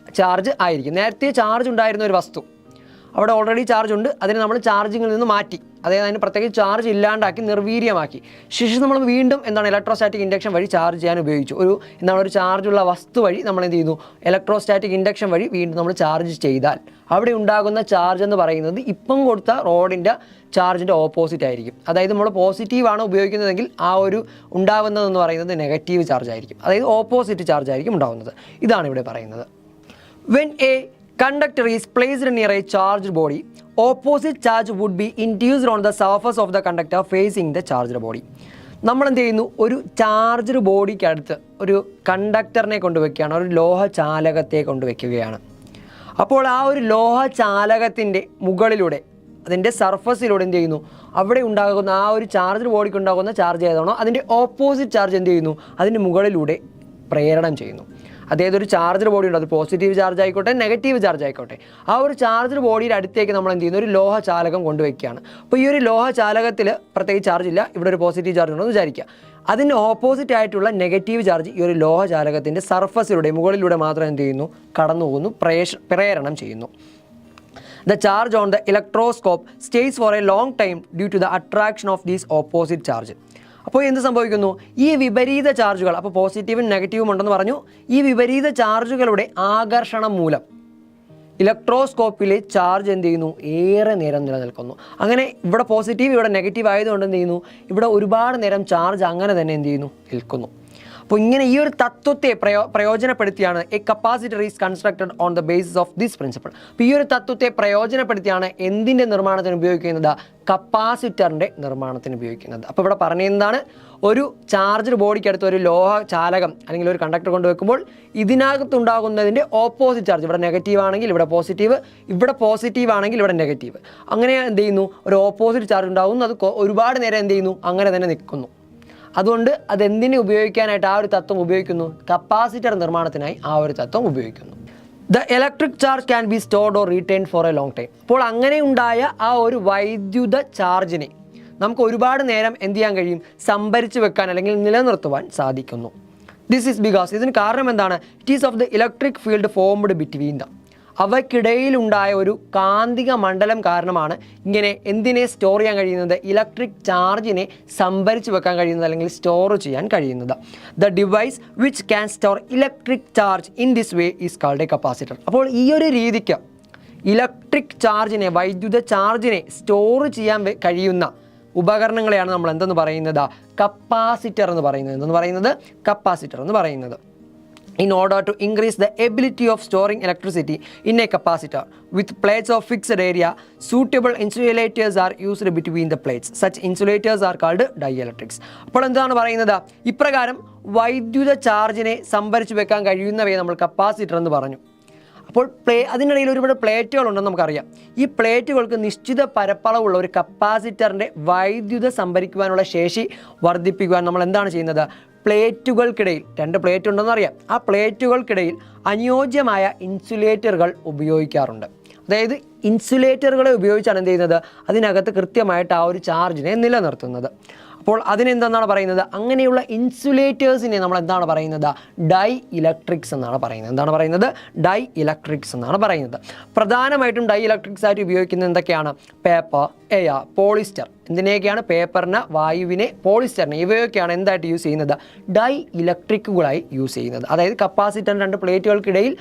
ആയിരിക്കും. നേരത്തെ ചാർജ് ഉണ്ടായിരുന്ന ഒരു വസ്തു, അവിടെ ഓൾറെഡി ചാർജ് ഉണ്ട്, അതിനെ നമ്മൾ ചാർജിങ്ങിൽ നിന്ന് മാറ്റി, അതായത് അതിന് പ്രത്യേകിച്ച് ചാർജ് ഇല്ലാണ്ടാക്കി നിർവീര്യമാക്കി ശേഷം നമ്മൾ വീണ്ടും എന്താണ് ഇലക്ട്രോസ്റ്റാറ്റിക് ഇൻഡക്ഷൻ വഴി ചാർജ് ചെയ്യാൻ ഉപയോഗിച്ചു. ഒരു ചാർജുള്ള വസ്തു വഴി നമ്മൾ എന്ത് ചെയ്യുന്നു, ഇലക്ട്രോസ്റ്റാറ്റിക് ഇൻഡക്ഷൻ വഴി വീണ്ടും നമ്മൾ ചാർജ് ചെയ്താൽ അവിടെ ഉണ്ടാകുന്ന ചാർജ് എന്ന് പറയുന്നത് ഇപ്പം കൊടുത്ത റോഡിൻ്റെ ചാർജിൻ്റെ ഓപ്പോസിറ്റ് ആയിരിക്കും. അതായത് നമ്മൾ പോസിറ്റീവാണ് ഉപയോഗിക്കുന്നതെങ്കിൽ ആ ഒരു ഉണ്ടാകുന്നതെന്ന് പറയുന്നത് നെഗറ്റീവ് ചാർജ് ആയിരിക്കും, അതായത് ഓപ്പോസിറ്റ് ചാർജ് ആയിരിക്കും ഉണ്ടാകുന്നത്. ഇതാണ് ഇവിടെ പറയുന്നത്. When a conductor is placed near a charged body, opposite charge would be induced on the surface of the conductor facing the charged body. നമ്മൾ എന്ത് ചെയ്യുന്നു, ഒരു ചാർജ്ഡ് ബോഡിക്കടുത്ത് ഒരു കണ്ടക്ടറിനെ കൊണ്ടുവയ്ക്കുകയാണ്, ഒരു ലോഹ ചാലകത്തെ കൊണ്ടുവയ്ക്കുകയാണ്. അപ്പോൾ ആ ഒരു ലോഹ ചാലകത്തിൻ്റെ മുകളിലൂടെ, അതിൻ്റെ സർഫസിലൂടെ എന്ത് ചെയ്യുന്നു, അവിടെ ഉണ്ടാകുന്ന ആ ഒരു ചാർജ്ഡ് ബോഡിക്ക് ഉണ്ടാകുന്ന ചാർജ് ഏതാണോ അതിൻ്റെ ഓപ്പോസിറ്റ് ചാർജ് എന്ത് ചെയ്യുന്നു, അതിൻ്റെ മുകളിലൂടെ പ്രേരണം ചെയ്യുന്നു. അതായത് ഒരു ചാർജർ ബോഡി ഉണ്ട്, അത് പോസിറ്റീവ് ചാർജ് ആയിക്കോട്ടെ നെഗറ്റീവ് ചാർജ് ആയിക്കോട്ടെ, ആ ഒരു ചാർജർ ബോഡിയുടെ അടുത്തേക്ക് നമ്മൾ എന്ത് ചെയ്യുന്നു, ഒരു ലോഹ ചാലകം കൊണ്ടുവയ്ക്കുകയാണ്. അപ്പോൾ ഈ ഒരു ലോഹ ചാലകത്തിൽ പ്രത്യേകിച്ച് ചാർജ് ഇല്ല, ഇവിടെ ഒരു പോസിറ്റീവ് ചാർജ് ഉണ്ടെന്ന് വിചാരിക്കുക. അതിന് ഓപ്പോസിറ്റ് ആയിട്ടുള്ള നെഗറ്റീവ് ചാർജ് ഈ ഒരു ലോഹ ചാലകത്തിൻ്റെ സർഫസിലൂടെ മുകളിലൂടെ മാത്രം എന്ത് ചെയ്യുന്നു, കടന്നു പോകുന്നു, പ്രേരണം ചെയ്യുന്നു. The charge on the electroscope stays for a long time due to the attraction of these opposite charge. അപ്പോൾ എന്ത് സംഭവിക്കുന്നു, ഈ വിപരീത ചാർജുകൾ, അപ്പോൾ പോസിറ്റീവും നെഗറ്റീവും ഉണ്ടെന്ന് പറഞ്ഞു, ഈ വിപരീത ചാർജുകളുടെ ആകർഷണം മൂലം ഇലക്ട്രോസ്കോപ്പിലെ ചാർജ് എന്ത് ചെയ്യുന്നു, ഏറെ നേരം നിലനിൽക്കുന്നു. അങ്ങനെ ഇവിടെ പോസിറ്റീവ് ഇവിടെ നെഗറ്റീവ് ആയതുകൊണ്ട് എന്ത് ചെയ്യുന്നു, ഇവിടെ ഒരുപാട് നേരം ചാർജ് അങ്ങനെ തന്നെ എന്ത് ചെയ്യുന്നു, നിൽക്കുന്നു. അപ്പോൾ ഇങ്ങനെ ഈ ഒരു തത്വത്തെ പ്രയോജനപ്പെടുത്തിയാണ് a capacitor is constructed on the basis of this principle. അപ്പോൾ ഈ ഒരു തത്വത്തെ പ്രയോജനപ്പെടുത്തിയാണ് എന്തിൻ്റെ നിർമ്മാണത്തിന് ഉപയോഗിക്കുന്നത്, കപ്പാസിറ്ററിൻ്റെ നിർമ്മാണത്തിന് ഉപയോഗിക്കുന്നത്. അപ്പോൾ ഇവിടെ പറഞ്ഞെന്താണ്, ഒരു ചാർജ്ഡ് ബോഡിക്കടുത്ത് ഒരു ലോഹ ചാലകം അല്ലെങ്കിൽ ഒരു കണ്ടക്ടർ കൊണ്ടുവെക്കുമ്പോൾ ഇതിനകത്തുണ്ടാകുന്നതിൻ്റെ ഓപ്പോസിറ്റ് ചാർജ്, ഇവിടെ നെഗറ്റീവ് ആണെങ്കിൽ ഇവിടെ പോസിറ്റീവ്, ഇവിടെ പോസിറ്റീവ് ആണെങ്കിൽ ഇവിടെ നെഗറ്റീവ്, അങ്ങനെ എന്ത് ചെയ്യുന്നു, ഒരു ഓപ്പോസിറ്റ് ചാർജ് ഉണ്ടാകുന്നു. അത് ഒരുപാട് നേരം എന്ത് ചെയ്യുന്നു, അങ്ങനെ തന്നെ നിൽക്കുന്നു. അതുകൊണ്ട് അതെന്തിനെ ഉപയോഗിക്കാനായിട്ട് ആ ഒരു തത്വം ഉപയോഗിക്കുന്നു, കപ്പാസിറ്റർ നിർമ്മാണത്തിനായി ആ ഒരു തത്വം ഉപയോഗിക്കുന്നു. The electric charge can be stored or retain for a long time. അപ്പോൾ അങ്ങനെ ഉണ്ടായ ആ ഒരു വൈദ്യുത ചാർജിനെ നമുക്ക് ഒരുപാട് നേരം എന്ത് ചെയ്യാൻ കഴിയും, സംഭരിച്ചു വെക്കാൻ അല്ലെങ്കിൽ നിലനിർത്തുവാൻ സാധിക്കുന്നു. ദിസ് ഈസ് ബിക്കോസ്, ഇതിന് കാരണം എന്താണ്, it is of the electric field formed between them. അവയ്ക്കിടയിലുണ്ടായ ഒരു കാന്തിക മണ്ഡലം കാരണമാണ് ഇങ്ങനെ എന്തിനെ സ്റ്റോർ ചെയ്യാൻ കഴിയുന്നത്, ഇലക്ട്രിക് ചാർജിനെ സംഭരിച്ചു വെക്കാൻ കഴിയുന്നത് അല്ലെങ്കിൽ സ്റ്റോർ ചെയ്യാൻ കഴിയുന്നത്. The device which can store electric charge in this way is called A capacitor. അപ്പോൾ ഈ ഒരു രീതിക്ക് ഇലക്ട്രിക് ചാർജിനെ, വൈദ്യുത ചാർജിനെ സ്റ്റോർ ചെയ്യാൻ കഴിയുന്ന ഉപകരണങ്ങളെയാണ് നമ്മൾ എന്തെന്ന് പറയുന്നത്, കപ്പാസിറ്റർ എന്ന് പറയുന്നത്. എന്തെന്ന് പറയുന്നത്, കപ്പാസിറ്റർ എന്ന് പറയുന്നത്. In order to increase the ability of storing electricity in a capacitor with plates of fixed area, suitable insulators are used between the plates. Such insulators are called dielectrics. അപ്പോൾ എന്താണ് പറയുന്നത്, ഇപ്രകാരം വൈദ്യുത ചാർജിനെ സംഭരിച്ചു വെക്കാൻ കഴിയുന്നവയെ നമ്മൾ കപ്പാസിറ്റർ എന്ന് പറഞ്ഞു. അപ്പോൾ അതിനിടയിൽ ഒരുപാട് പ്ലേറ്റുകളുണ്ടെന്ന് നമുക്കറിയാം. ഈ പ്ലേറ്റുകൾക്ക് നിശ്ചിത പരപ്പളവുള്ള ഒരു കപ്പാസിറ്ററിൻ്റെ വൈദ്യുത സംഭരിക്കുവാനുള്ള ശേഷി വർദ്ധിപ്പിക്കുവാൻ നമ്മൾ എന്താണ് ചെയ്യുന്നത്, പ്ലേറ്റുകൾക്കിടയിൽ, രണ്ട് പ്ലേറ്റ് ഉണ്ടെന്ന് അറിയാം, ആ പ്ലേറ്റുകൾക്കിടയിൽ അനുയോജ്യമായ ഇൻസുലേറ്ററുകൾ ഉപയോഗിക്കാറുണ്ട്. അതായത് ഇൻസുലേറ്ററുകളെ ഉപയോഗിച്ചാണ് എന്ത് ചെയ്യുന്നത്, അതിനകത്ത് കൃത്യമായിട്ട് ആ ഒരു ചാർജിനെ നിലനിർത്തുന്നത്. അപ്പോൾ അതിനെന്താണ് പറയുന്നത്, അങ്ങനെയുള്ള ഇൻസുലേറ്റേഴ്സിനെ നമ്മൾ എന്താണ് പറയുന്നത്, ഡൈ ഇലക്ട്രിക്സ് എന്നാണ് പറയുന്നത്. എന്താണ് പറയുന്നത്, ഡൈ ഇലക്ട്രിക്സ് എന്നാണ് പറയുന്നത്. പ്രധാനമായിട്ടും ഡൈ ഇലക്ട്രിക്സ് ആയിട്ട് ഉപയോഗിക്കുന്നത് എന്തൊക്കെയാണ്, പേപ്പർ, എയർ, പോളിസ്റ്റർ. എന്തിനെയൊക്കെയാണ്, പേപ്പറിന്, വായുവിനെ, പോളിസ്റ്ററിനെ, ഇവയൊക്കെയാണ് എന്തായിട്ട് യൂസ് ചെയ്യുന്നത്, ഡൈ ഇലക്ട്രിക്കുകളായി യൂസ് ചെയ്യുന്നത്. അതായത് കപ്പാസിറ്റർ രണ്ട് പ്ലേറ്റുകൾക്കിടയിൽ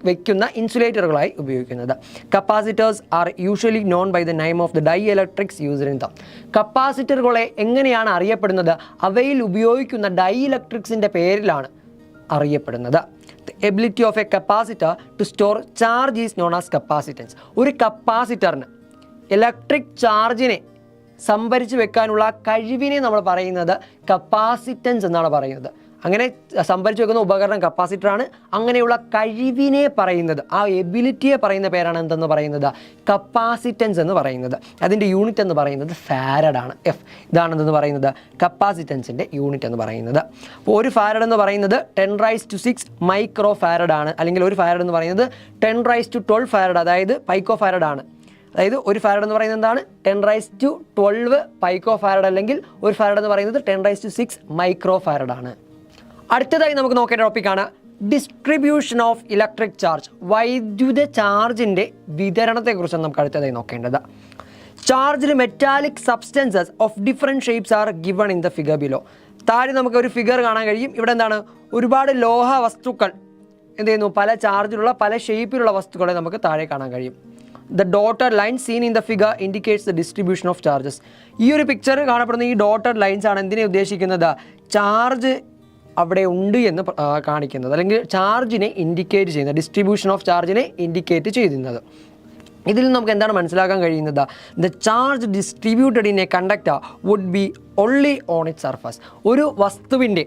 വെക്കുന്ന ഇൻസുലേറ്ററുകളായി ഉപയോഗിക്കുന്നത്. Capacitors are usually known by the name of the dielectrics used in them. കപ്പാസിറ്ററുകളെ എങ്ങനെയാണ് അറിയപ്പെടുന്നത്, അവയിൽ ഉപയോഗിക്കുന്ന ഡൈ ഇലക്ട്രിക്സിൻ്റെ പേരിലാണ് അറിയപ്പെടുന്നത്. The ability of a capacitor to store charge is known as capacitance. ഒരു കപ്പാസിറ്ററിന് ഇലക്ട്രിക് ചാർജിനെ സംഭരിച്ചു വെക്കാനുള്ള കഴിവിനെ നമ്മൾ പറയുന്നത് കപ്പാസിറ്റൻസ് എന്നാണ് പറയുന്നത്. അങ്ങനെ സംഭരിച്ചു വെക്കുന്ന ഉപകരണം കപ്പാസിറ്ററാണ്. അങ്ങനെയുള്ള കഴിവിനെ പറയുന്നത്, ആ എബിലിറ്റിയെ പറയുന്ന പേരാണ് എന്തെന്ന് പറയുന്നത്, കപ്പാസിറ്റൻസ് എന്ന് പറയുന്നത്. അതിൻ്റെ യൂണിറ്റ് എന്ന് പറയുന്നത് ഫാരഡാണ്. എഫ് ഇതാണെന്തെന്ന് പറയുന്നത്, കപ്പാസിറ്റൻസിൻ്റെ യൂണിറ്റ് എന്ന് പറയുന്നത്. അപ്പോൾ ഒരു ഫാരഡ് എന്ന് പറയുന്നത് 10⁻⁶ മൈക്രോ ഫാരഡാണ്. അല്ലെങ്കിൽ ഒരു ഫാരഡ് എന്ന് പറയുന്നത് 10⁻12 ഫാരഡ്, അതായത് പൈക്കോ ഫാരഡാണ്. അതായത് ഒരു ഫാരഡ് എന്ന് പറയുന്നത് എന്താണ്, 10⁻12 പൈക്കോ ഫാരഡ്, അല്ലെങ്കിൽ ഒരു ഫാരഡ് എന്ന് പറയുന്നത് 10⁻6 മൈക്രോ ഫാരഡാണ്. അടുത്തതായി നമുക്ക് നോക്കേണ്ട ടോപ്പിക്കാണ് ഡിസ്ട്രിബ്യൂഷൻ ഓഫ് ഇലക്ട്രിക് ചാർജ്, വൈദ്യുത ചാർജിൻ്റെ വിതരണത്തെക്കുറിച്ചാണ് നമുക്ക് അടുത്തതായി നോക്കേണ്ടത്. Charged metallic substances of different shapes are given in the figure below. താഴെ നമുക്ക് ഒരു ഫിഗർ കാണാൻ കഴിയും. ഇവിടെ എന്താണ്, ഒരുപാട് ലോഹ വസ്തുക്കൾ എന്ത് ചെയ്യുന്നു, പല ചാർജിലുള്ള പല ഷേപ്പിലുള്ള വസ്തുക്കളെ നമുക്ക് താഴെ കാണാൻ കഴിയും. The dotted line scene in the figure indicates the distribution of charges. ഈ ഒരു പിക്ചർ കാണപ്പെടുന്ന ഈ ഡോട്ടഡ് ലൈൻസ് ആണ് എന്തിനെ ഉദ്ദേശിക്കുന്നത്, ചാർജ് അവിടെ ഉണ്ട് എന്ന് കാണിക്കുന്നത്, അല്ലെങ്കിൽ ചാർജിനെ ഇൻഡിക്കേറ്റ് ചെയ്യുന്നത്, ഡിസ്ട്രിബ്യൂഷൻ ഓഫ് ചാർജിനെ ഇൻഡിക്കേറ്റ് ചെയ്യുന്നത്. ഇതിൽ നമുക്ക് എന്താണ് മനസ്സിലാക്കാൻ കഴിയുന്നത്, the charge distributed in a conductor would be only on it surface. ഒരു വസ്തുവിൻ്റെ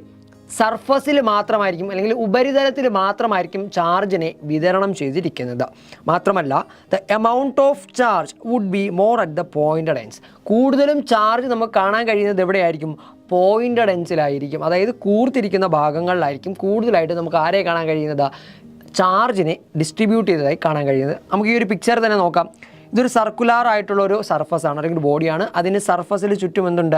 സർഫസിൽ മാത്രമായിരിക്കും, അല്ലെങ്കിൽ ഉപരിതലത്തിൽ മാത്രമായിരിക്കും ചാർജിനെ വിതരണം ചെയ്തിരിക്കുന്നത്. മാത്രമല്ല, the amount of charge would be more at the pointed ends. കൂടുതലും ചാർജ് നമുക്ക് കാണാൻ കഴിയുന്നത് എവിടെയായിരിക്കും, പോയിന്റഡ് എൻഡ്സിലായിരിക്കും, അതായത് കൂർത്തിരിക്കുന്ന ഭാഗങ്ങളിലായിരിക്കും കൂടുതലായിട്ട് നമുക്ക് ആരെ കാണാൻ കഴിയുന്നത്, ചാർജിനെ ഡിസ്ട്രിബ്യൂട്ട് ചെയ്തതായി കാണാൻ കഴിയുന്നത്. നമുക്ക് ഈ ഒരു പിക്ചർ തന്നെ നോക്കാം. ഇതൊരു സർക്കുലാർ ആയിട്ടുള്ള ഒരു സർഫസ് ആണ്, അല്ലെങ്കിൽ ബോഡിയാണ്. അതിന് സർഫസിൽ ചുറ്റും എന്തുണ്ട്,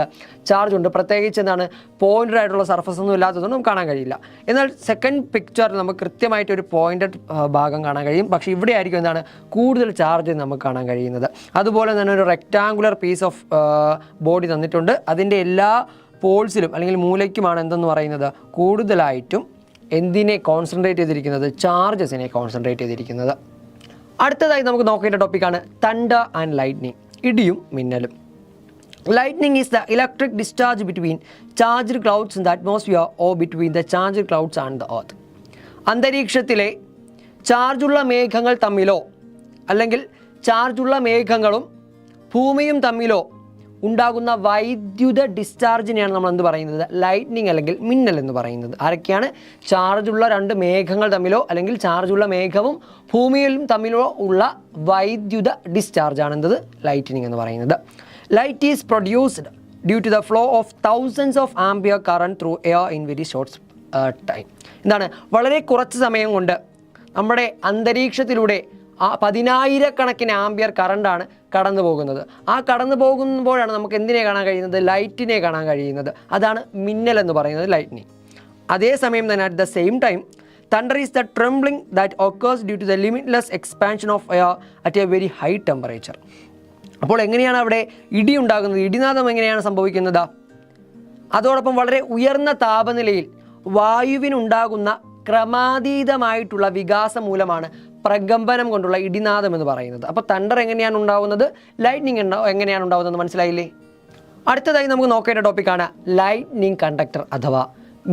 ചാർജ് ഉണ്ട്. പ്രത്യേകിച്ച് എന്താണ്, പോയിന്റഡ് ആയിട്ടുള്ള സർഫസ് ഒന്നും ഇല്ലാത്തതൊന്നും നമുക്ക് കാണാൻ കഴിയില്ല. എന്നാൽ സെക്കൻഡ് പിക്ചറിൽ നമുക്ക് കൃത്യമായിട്ട് ഒരു പോയിന്റഡ് ഭാഗം കാണാൻ കഴിയും. പക്ഷേ ഇവിടെ ആയിരിക്കും എന്താണ്, കൂടുതൽ ചാർജ് നമുക്ക് കാണാൻ കഴിയുന്നത്. അതുപോലെ തന്നെ ഒരു റെക്റ്റാങ്കുലർ പീസ് ഓഫ് ബോഡി തന്നിട്ടുണ്ട്. അതിൻ്റെ എല്ലാ പോൾസിലും അല്ലെങ്കിൽ മൂലയ്ക്കുമാണ് എന്തെന്ന് പറയുന്നത്, കൂടുതലായിട്ടും എന്തിനെ കോൺസെൻട്രേറ്റ് ചെയ്തിരിക്കുന്നത്, ചാർജസിനെ കോൺസെൻട്രേറ്റ് ചെയ്തിരിക്കുന്നത്. അടുത്തതായി നമുക്ക് നോക്കേണ്ട ടോപ്പിക്കാണ് തണ്ടർ ആൻഡ് ലൈറ്റ്നിങ്, ഇടിയും മിന്നലും. Lightning is the electric discharge between charged clouds in the atmosphere or between the charged clouds and the earth. അന്തരീക്ഷത്തിലെ ചാർജുള്ള മേഘങ്ങൾ തമ്മിലോ അല്ലെങ്കിൽ ചാർജുള്ള മേഘങ്ങളും ഭൂമിയും തമ്മിലോ ഉണ്ടാകുന്ന വൈദ്യുത ഡിസ്ചാർജിനെയാണ് നമ്മൾ എന്ത് പറയുന്നത്, ലൈറ്റ്നിങ് അല്ലെങ്കിൽ മിന്നൽ എന്ന് പറയുന്നത്. ആരൊക്കെയാണ്, ചാർജുള്ള രണ്ട് മേഘങ്ങൾ തമ്മിലോ അല്ലെങ്കിൽ ചാർജുള്ള മേഘവും ഭൂമിയിലും തമ്മിലോ ഉള്ള വൈദ്യുത ഡിസ്ചാർജാണ് എന്തത്, ലൈറ്റ്നിങ് എന്ന് പറയുന്നത്. Light is produced due to the flow of thousands of ampere current through air in very short time. എന്താണ്, വളരെ കുറച്ച് സമയം കൊണ്ട് നമ്മുടെ അന്തരീക്ഷത്തിലൂടെ 10,000 ആംപിയർ കറണ്ടാണ് കടന്നു പോകുന്നത്. ആ കടന്നു പോകുമ്പോഴാണ് നമുക്ക് എന്തിനെ കാണാൻ കഴിയുന്നത്, ലൈറ്റിനെ കാണാൻ കഴിയുന്നത്. അതാണ് മിന്നൽ എന്ന് പറയുന്നത്, ലൈറ്റ്നിങ്. അതേസമയം തന്നെ at the same time thunder is the trembling that occurs due to the limitless expansion of air at a very high temperature. അപ്പോൾ എങ്ങനെയാണ് അവിടെ ഇടി ഉണ്ടാകുന്നത്, ഇടിനാദം എങ്ങനെയാണ് സംഭവിക്കുന്നത്, അതോടൊപ്പം വളരെ ഉയർന്ന താപനിലയിൽ വായുവിനുണ്ടാകുന്ന ക്രമാതീതമായിട്ടുള്ള വികാസം മൂലമാണ് പ്രകമ്പനം കൊണ്ടുള്ള ഇടിനാദം എന്ന് പറയുന്നത്. അപ്പോൾ തണ്ടർ എങ്ങനെയാണ് ഉണ്ടാകുന്നത്, ലൈറ്റ്നിങ് എങ്ങനെയാണ് ഉണ്ടാകുന്നത്, മനസ്സിലായില്ലേ? അടുത്തതായി നമുക്ക് നോക്കേണ്ട ടോപ്പിക്കാണ് ലൈറ്റ്നിങ് കണ്ടക്ടർ അഥവാ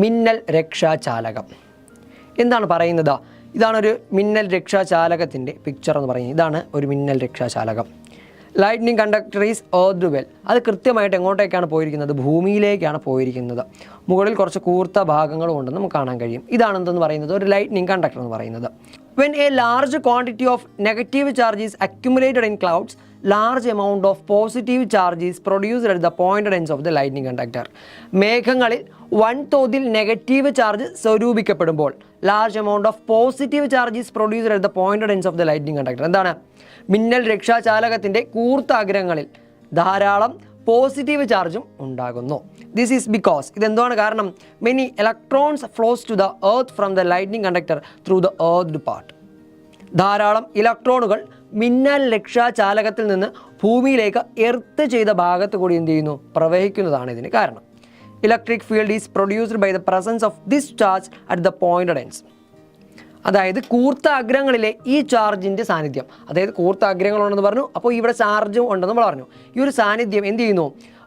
മിന്നൽ രക്ഷാചാലകം. എന്താണ് പറയുന്നത്, ഇതാണൊരു മിന്നൽ രക്ഷാചാലകത്തിൻ്റെ പിക്ചർ എന്ന് പറയുന്നത്. ഇതാണ് ഒരു മിന്നൽ രക്ഷാചാലകം. Lightning conductor is earth well. അത് കൃത്യമായിട്ട് എങ്ങോട്ടേക്കാണ് പോയിരിക്കുന്നത്, ഭൂമിയിലേക്കാണ് പോയിരിക്കുന്നത്. മുകളിൽ കുറച്ച് കൂർത്ത ഭാഗങ്ങളും ഉണ്ടെന്ന് നമുക്ക് കാണാൻ കഴിയും. ഇതാണ് എന്തെന്ന് പറയുന്നത്, ഒരു ലൈറ്റ്നിങ് കണ്ടക്ടർ എന്ന് പറയുന്നത്. When a large quantity of negative charge is accumulated in clouds, large amount of positive charge is produced at the pointed ends of the lightning conductor. മേഘങ്ങളിൽ വൻതോതിൽ നെഗറ്റീവ് ചാർജ് സ്വരൂപിക്കപ്പെടുമ്പോൾ large amount of positive charge is produced at the pointed ends of the lightning conductor. എന്താണ്, മിന്നൽ രക്ഷാചാലകത്തിൻ്റെ കൂർത്ത അഗ്രങ്ങളിൽ ധാരാളം positive ചാർജും ഉണ്ടാകുന്നു. This is because, ഇതെന്താണ് കാരണം, many electrons flows to the earth from the lightning conductor through the earth part. ധാരാളം ഇലക്ട്രോണുകൾ മിന്നൽ രക്ഷാചാലകത്തിൽ നിന്ന് ഭൂമിയിലേക്ക് എർത്ത് ചെയ്ത ഭാഗത്ത് കൂടി എന്ത് ചെയ്യുന്നു, പ്രവഹിക്കുന്നതാണ് ഇതിന് കാരണം. Electric field is produced by the presence of this charge at the pointed ends. അതായത് കൂർത്ത അഗ്രങ്ങളിലെ ഈ ചാർജിൻ്റെ സാന്നിധ്യം, അതായത് കൂർത്ത അഗ്രങ്ങളുണ്ടെന്ന് പറഞ്ഞു, അപ്പോൾ ഇവിടെ ചാർജും ഉണ്ടെന്ന് നമ്മൾ പറഞ്ഞു. ഈ ഒരു സാന്നിധ്യം എന്ത് ചെയ്യുന്നു,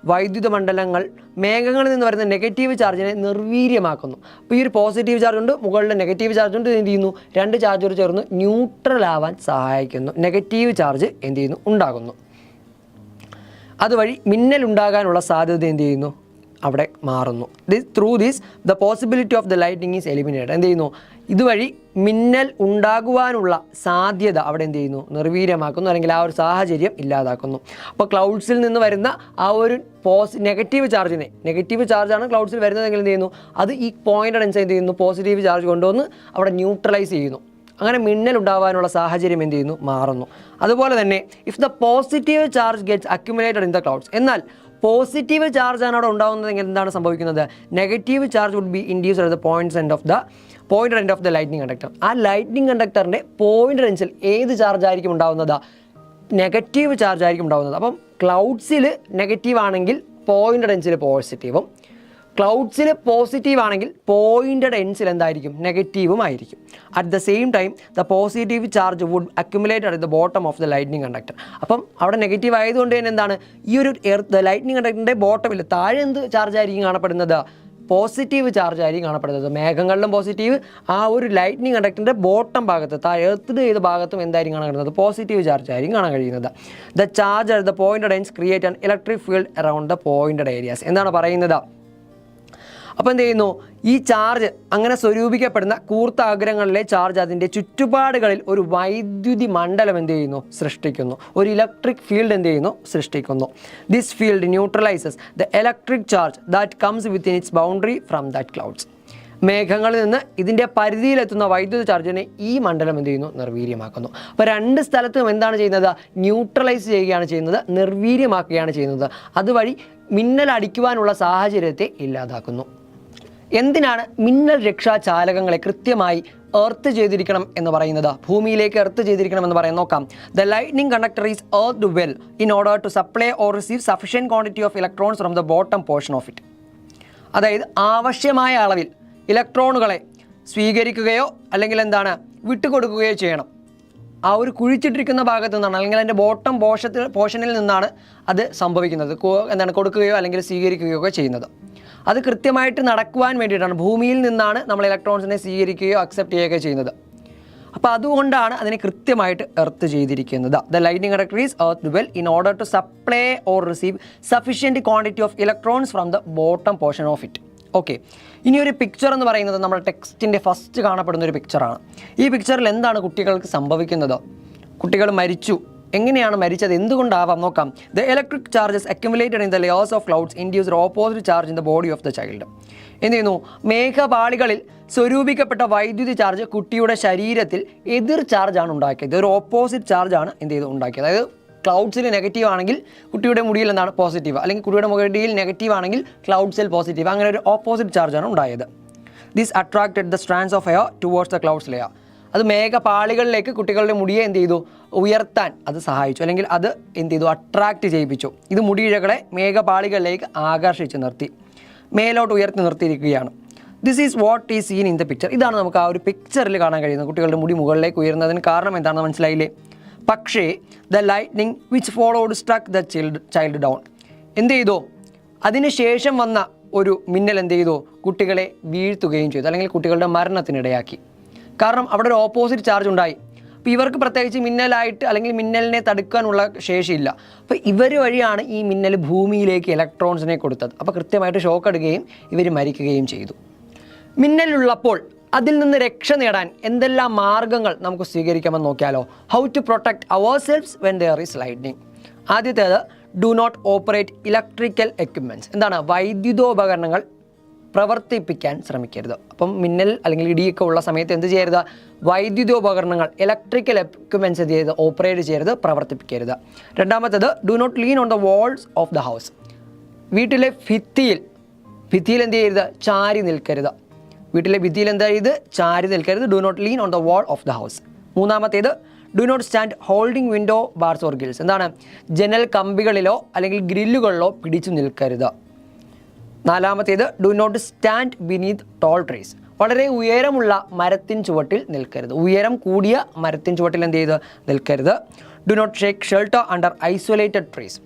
വൈദ്യുത മണ്ഡലങ്ങൾ മേഘങ്ങളിൽ നിന്ന് വരുന്ന നെഗറ്റീവ് ചാർജിനെ നിർവീര്യമാക്കുന്നു. അപ്പോൾ ഈ ഒരു പോസിറ്റീവ് ചാർജ് ഉണ്ട്, മുകളിൽ നെഗറ്റീവ് ചാർജ് ഉണ്ട്, എന്ത് ചെയ്യുന്നു, രണ്ട് ചാർജുകൾ ചേർന്ന് ന്യൂട്രൽ ആവാൻ സഹായിക്കുന്നു. നെഗറ്റീവ് ചാർജ് എന്ത് ചെയ്യുന്നു, ഉണ്ടാകുന്നു. അതുവഴി മിന്നൽ ഉണ്ടാകാനുള്ള സാധ്യത എന്ത് ചെയ്യുന്നു, അവിടെ മാറുന്നു. Through this the possibility of the lightning is eliminated. എന്ത് ചെയ്യുന്നു, ഇതുവഴി മിന്നൽ ഉണ്ടാകുവാനുള്ള സാധ്യത അവിടെ എന്ത് ചെയ്യുന്നു, നിർവീര്യമാക്കുന്നു, അല്ലെങ്കിൽ ആ ഒരു സാഹചര്യം ഇല്ലാതാക്കുന്നു. അപ്പോൾ ക്ലൗഡ്സിൽ നിന്ന് വരുന്ന ആ ഒരു നെഗറ്റീവ് ചാർജാണ് ക്ലൗഡ്സിൽ വരുന്നതെങ്കിൽ എന്ത് ചെയ്യുന്നു, അത് ഈ പോയിന്റഡ് എൻഡ്സ് എന്ത് ചെയ്യുന്നു, പോസിറ്റീവ് ചാർജ് കൊണ്ടുവന്ന് അവിടെ ന്യൂട്രലൈസ് ചെയ്യുന്നു. അങ്ങനെ മിന്നൽ ഉണ്ടാകാനുള്ള സാഹചര്യം എന്ത് ചെയ്യുന്നു, മാറുന്നു. അതുപോലെ തന്നെ if the positive charge gets accumulated in the clouds, എന്നാൽ പോസിറ്റീവ് ചാർജാണ് അവിടെ ഉണ്ടാകുന്നതെങ്കിൽ എന്താണ് സംഭവിക്കുന്നത്? Negative charge would be induced at the points end of the lightning conductor. ആ ലൈറ്റ്നിങ് കണ്ടക്ടറിൻ്റെ പോയിൻ്റർ എൻഡ്സിൽ ഏത് ചാർജ് ആയിരിക്കും ഉണ്ടാകുന്നത്? നെഗറ്റീവ് ചാർജ് ആയിരിക്കും ഉണ്ടാകുന്നത്. അപ്പം ക്ലൗഡ്സിൽ നെഗറ്റീവ് ആണെങ്കിൽ പോയിൻ്റർ എൻഡ്സിൽ പോസിറ്റീവും, ക്ലൗഡ്സിൽ പോസിറ്റീവ് ആണെങ്കിൽ പോയിൻ്റഡ് എൻഡ്സിൽ എന്തായിരിക്കും? നെഗറ്റീവും ആയിരിക്കും. At the same time the positive charge would accumulate at the bottom of the lightning conductor. അപ്പം അവിടെ നെഗറ്റീവ് ആയതുകൊണ്ട് തന്നെ എന്താണ്, ഈ ഒരു ലൈറ്റ്നിങ് കണ്ടക്ടറിൻ്റെ ബോട്ടമിൽ താഴെ എന്ത് ചാർജ് ആയിരിക്കും കാണപ്പെടുന്നത്? പോസിറ്റീവ് ചാർജ് ആയിരിക്കും കാണപ്പെടുന്നത്. മേഘങ്ങളിലും പോസിറ്റീവ്, ആ ഒരു ലൈറ്റ്നിങ് കണ്ടക്ടറിൻ്റെ ബോട്ടം ഭാഗത്ത് എർത്ത് ചെയ്ത ഭാഗത്തും എന്തായിരിക്കും കാണാൻ കഴിയുന്നത്? പോസിറ്റീവ് ചാർജ് ആയിരിക്കും കാണാൻ കഴിയുന്നത്. The charge at the pointed ends create an electric field around the pointed areas എന്താണ് പറയുന്നത്? അപ്പോൾ എന്ത് ചെയ്യുന്നു? ഈ ചാർജ് അങ്ങനെ സ്വരൂപിക്കപ്പെടുന്ന കൂർത്ത അഗ്രങ്ങളിലെ ചാർജ് അതിൻ്റെ ചുറ്റുപാടുകളിൽ ഒരു വൈദ്യുതി മണ്ഡലം എന്ത് ചെയ്യുന്നു? സൃഷ്ടിക്കുന്നു. ഒരു ഇലക്ട്രിക് ഫീൽഡ് എന്ത് ചെയ്യുന്നു? സൃഷ്ടിക്കുന്നു. This field neutralises the electric charge that comes within its boundary from that clouds. മേഘങ്ങളിൽ നിന്ന് ഇതിൻ്റെ പരിധിയിലെത്തുന്ന വൈദ്യുത ചാർജിനെ ഈ മണ്ഡലം എന്ത് ചെയ്യുന്നു? നിർവീര്യമാക്കുന്നു. അപ്പോൾ രണ്ട് സ്ഥലത്തും എന്താണ് ചെയ്യുന്നത്? ന്യൂട്രലൈസ് ചെയ്യുകയാണ് ചെയ്യുന്നത്, നിർവീര്യമാക്കുകയാണ് ചെയ്യുന്നത്. അതുവഴി മിന്നൽ അടിക്കുവാനുള്ള സാഹചര്യത്തെ ഇല്ലാതാക്കുന്നു. എന്തിനാണ് മിന്നൽ രക്ഷാചാലകങ്ങളെ കൃത്യമായി എർത്ത് ചെയ്തിരിക്കണം എന്ന് പറയുന്നത്? ഭൂമിയിലേക്ക് എർത്ത് ചെയ്തിരിക്കണം എന്ന് പറയാൻ നോക്കാം. The lightning conductor is earthed well in order to supply or receive sufficient quantity of electrons from the bottom portion of it. അതായത് ആവശ്യമായ അളവിൽ ഇലക്ട്രോണുകളെ സ്വീകരിക്കുകയോ അല്ലെങ്കിൽ എന്താണ് വിട്ടുകൊടുക്കുകയോ ചെയ്യണം. ആ ഒരു കുഴിച്ചിട്ടിരിക്കുന്ന ഭാഗത്തു നിന്നാണ് അല്ലെങ്കിൽ അതിൻ്റെ ബോട്ടം പോർഷനിൽ നിന്നാണ് അത് സംഭവിക്കുന്നത്. എന്താണ് കൊടുക്കുകയോ അല്ലെങ്കിൽ സ്വീകരിക്കുകയോ ഒക്കെ ചെയ്യുന്നത്. അത് കൃത്യമായിട്ട് നടക്കുവാൻ വേണ്ടിയിട്ടാണ്. ഭൂമിയിൽ നിന്നാണ് നമ്മൾ ഇലക്ട്രോൺസിനെ സ്വീകരിക്കുകയോ അക്സെപ്റ്റ് ചെയ്യുകയോ ചെയ്യുന്നത്. അപ്പോൾ അതുകൊണ്ടാണ് അതിനെ കൃത്യമായിട്ട് എർത്ത് ചെയ്തിരിക്കുന്നത്. The lightning conductor is earthed well in order to supply or receive sufficient quantity of electrons from the bottom portion of it. Okay, ഇനി ഒരു പിക്ചർ എന്ന് പറയുന്നത് നമ്മുടെ ടെക്സ്റ്റിൻ്റെ ഫസ്റ്റ് കാണപ്പെടുന്ന ഒരു പിക്ചറാണ്. ഈ പിക്ചറിൽ എന്താണ് കുട്ടികൾക്ക് സംഭവിക്കുന്നത്? കുട്ടികൾ മരിച്ചു. എങ്ങനെയാണ് മരിച്ചത്? എന്തുകൊണ്ടാവാം? നോക്കാം. The electric charges accumulated in the layers of clouds induced opposite charge in the body of the child. എന്ത് ചെയ്യുന്നു? മേഘപാളികളിൽ സ്വരൂപിക്കപ്പെട്ട വൈദ്യുതി ചാർജ് കുട്ടിയുടെ ശരീരത്തിൽ എതിർ ചാർജാണ് ഉണ്ടാക്കിയത്. ഒരു ഓപ്പോസിറ്റ് ചാർജാണ് എന്ത് ചെയ്തു ഉണ്ടാക്കിയത്. അതായത് ക്ലൗഡ്സിൽ നെഗറ്റീവ് ആണെങ്കിൽ കുട്ടിയുടെ മുടിയിൽ എന്താണ് പോസിറ്റീവ്, അല്ലെങ്കിൽ കുട്ടിയുടെ മുടിയിൽ നെഗറ്റീവ് ആണെങ്കിൽ ക്ലൗഡ്സിൽ പോസിറ്റീവ്, അങ്ങനെ ഒരു ഓപ്പോസിറ്റ് ചാർജാണ് ഉണ്ടായത്. This attracted the strands of air towards the clouds layer. അത് മേഘപാളികളിലേക്ക് കുട്ടികളുടെ മുടിയെ എന്ത് ചെയ്തു? ഉയർത്താൻ അത് സഹായിച്ചു, അല്ലെങ്കിൽ അത് എന്ത് ചെയ്തു? അട്രാക്റ്റ് ചെയ്യിപ്പിച്ചു. ഇത് മുടിയിഴകളെ മേഘപാളികളിലേക്ക് ആകർഷിച്ച് നിർത്തി, മേലോട്ട് ഉയർത്തി നിർത്തിയിരിക്കുകയാണ്. This is what is seen in the picture. ഇതാണ് നമുക്ക് ആ ഒരു പിക്ചറിൽ കാണാൻ കഴിയുന്നത്. കുട്ടികളുടെ മുടി മുകളിലേക്ക് ഉയർന്നതിന് കാരണം എന്താണെന്ന് മനസ്സിലായില്ലേ? പക്ഷേ the lightning which followed സ്ട്രക്ക് the child down. എന്ത് ചെയ്തു? അതിനുശേഷം വന്ന ഒരു മിന്നൽ എന്ത് ചെയ്തു? കുട്ടികളെ വീഴ്ത്തുകയും ചെയ്തു, അല്ലെങ്കിൽ കുട്ടികളുടെ മരണത്തിനിടയാക്കി. കാരണം അവിടെ ഒരു ഓപ്പോസിറ്റ് ചാർജ് ഉണ്ടായി. അപ്പോൾ ഇവർക്ക് പ്രത്യേകിച്ച് മിന്നലായിട്ട് അല്ലെങ്കിൽ മിന്നലിനെ തടുക്കാനുള്ള ശേഷിയില്ല. അപ്പോൾ ഇവർ വഴിയാണ് ഈ മിന്നൽ ഭൂമിയിലേക്ക് ഇലക്ട്രോൺസിനെ കൊടുത്തത്. അപ്പോൾ കൃത്യമായിട്ട് ഷോക്ക് എടുക്കുകയും ഇവർ മരിക്കുകയും ചെയ്തു. മിന്നലുള്ളപ്പോൾ അതിൽ നിന്ന് രക്ഷ നേടാൻ എന്തെല്ലാം മാർഗ്ഗങ്ങൾ നമുക്ക് സ്വീകരിക്കാമെന്ന് നോക്കിയാലോ? How to protect ourselves when there is lightning. ആദ്യത്തേത്, do not operate electrical equipments. എന്താണ്? വൈദ്യുതോപകരണങ്ങൾ പ്രവർത്തിപ്പിക്കാൻ ശ്രമിക്കരുത്. അപ്പം മിന്നൽ അല്ലെങ്കിൽ ഇടിയൊക്കെ ഉള്ള സമയത്ത് എന്ത് ചെയ്യരുത്? വൈദ്യുതോപകരണങ്ങൾ ഇലക്ട്രിക്കൽ എക്യുപ്മെൻറ്റ്സ് എന്ത് ചെയ്ത് ഓപ്പറേറ്റ് ചെയ്യരുത്, പ്രവർത്തിപ്പിക്കരുത്. രണ്ടാമത്തേത്, do not lean on the walls of the house. വീട്ടിലെ ഭിത്തിയിൽ എന്ത് ചെയ്യരുത്? ചാരി നിൽക്കരുത്. വീട്ടിലെ ഭിത്തിയിൽ എന്താ ചെയ്ത്? ചാരി നിൽക്കരുത്. Do not lean on the wall of the house. മൂന്നാമത്തേത്, do not stand holding window bars or grills. എന്താണ്? ജനൽ കമ്പികളിലോ അല്ലെങ്കിൽ ഗ്രില്ലുകളിലോ പിടിച്ചു നിൽക്കരുത്. നാലാമത്തേത്, do not stand beneath tall trees. വളരെ ഉയരമുള്ള മരത്തിൻ ചുവട്ടിൽ നിൽക്കരുത്. ഉയരം കൂടിയ മരത്തിൻ ചുവട്ടിൽ എന്ത് ചെയ്ത് നിൽക്കരുത്. Do not shake shelter under isolated trees.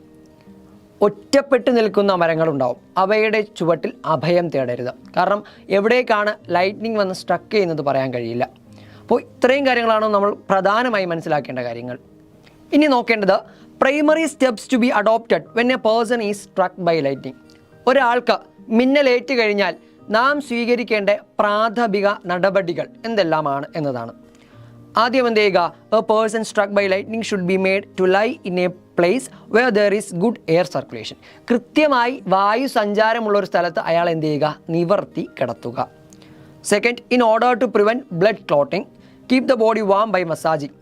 ഒറ്റപ്പെട്ട് നിൽക്കുന്ന മരങ്ങളുണ്ടാവും, അവയുടെ ചുവട്ടിൽ അഭയം തേടരുത്. കാരണം എവിടേക്കാണ് ലൈറ്റ്നിങ് വന്ന് സ്ട്രക്ക് ചെയ്യുന്നത് പറയാൻ കഴിയില്ല. അപ്പോൾ ഇത്രയും കാര്യങ്ങളാണ് നമ്മൾ പ്രധാനമായി മനസ്സിലാക്കേണ്ട കാര്യങ്ങൾ. ഇനി നോക്കേണ്ടത് primary steps to be adopted when a person is struck by lightning. ഒരാൾക്ക് മിന്നലേറ്റ് കഴിഞ്ഞാൽ നാം സ്വീകരിക്കേണ്ട പ്രാഥമിക നടപടികൾ എന്തെല്ലാമാണ് എന്നതാണ്. ആദ്യം എന്ത് ചെയ്യുക? A person struck by lightning should be made to lie in a place where there is good air circulation. കൃത്യമായി വായു സഞ്ചാരമുള്ള ഒരു സ്ഥലത്ത് അയാൾ എന്ത് ചെയ്യുക? നിവർത്തി കിടത്തുക. Second, in order to prevent blood clotting, keep the body warm by massaging.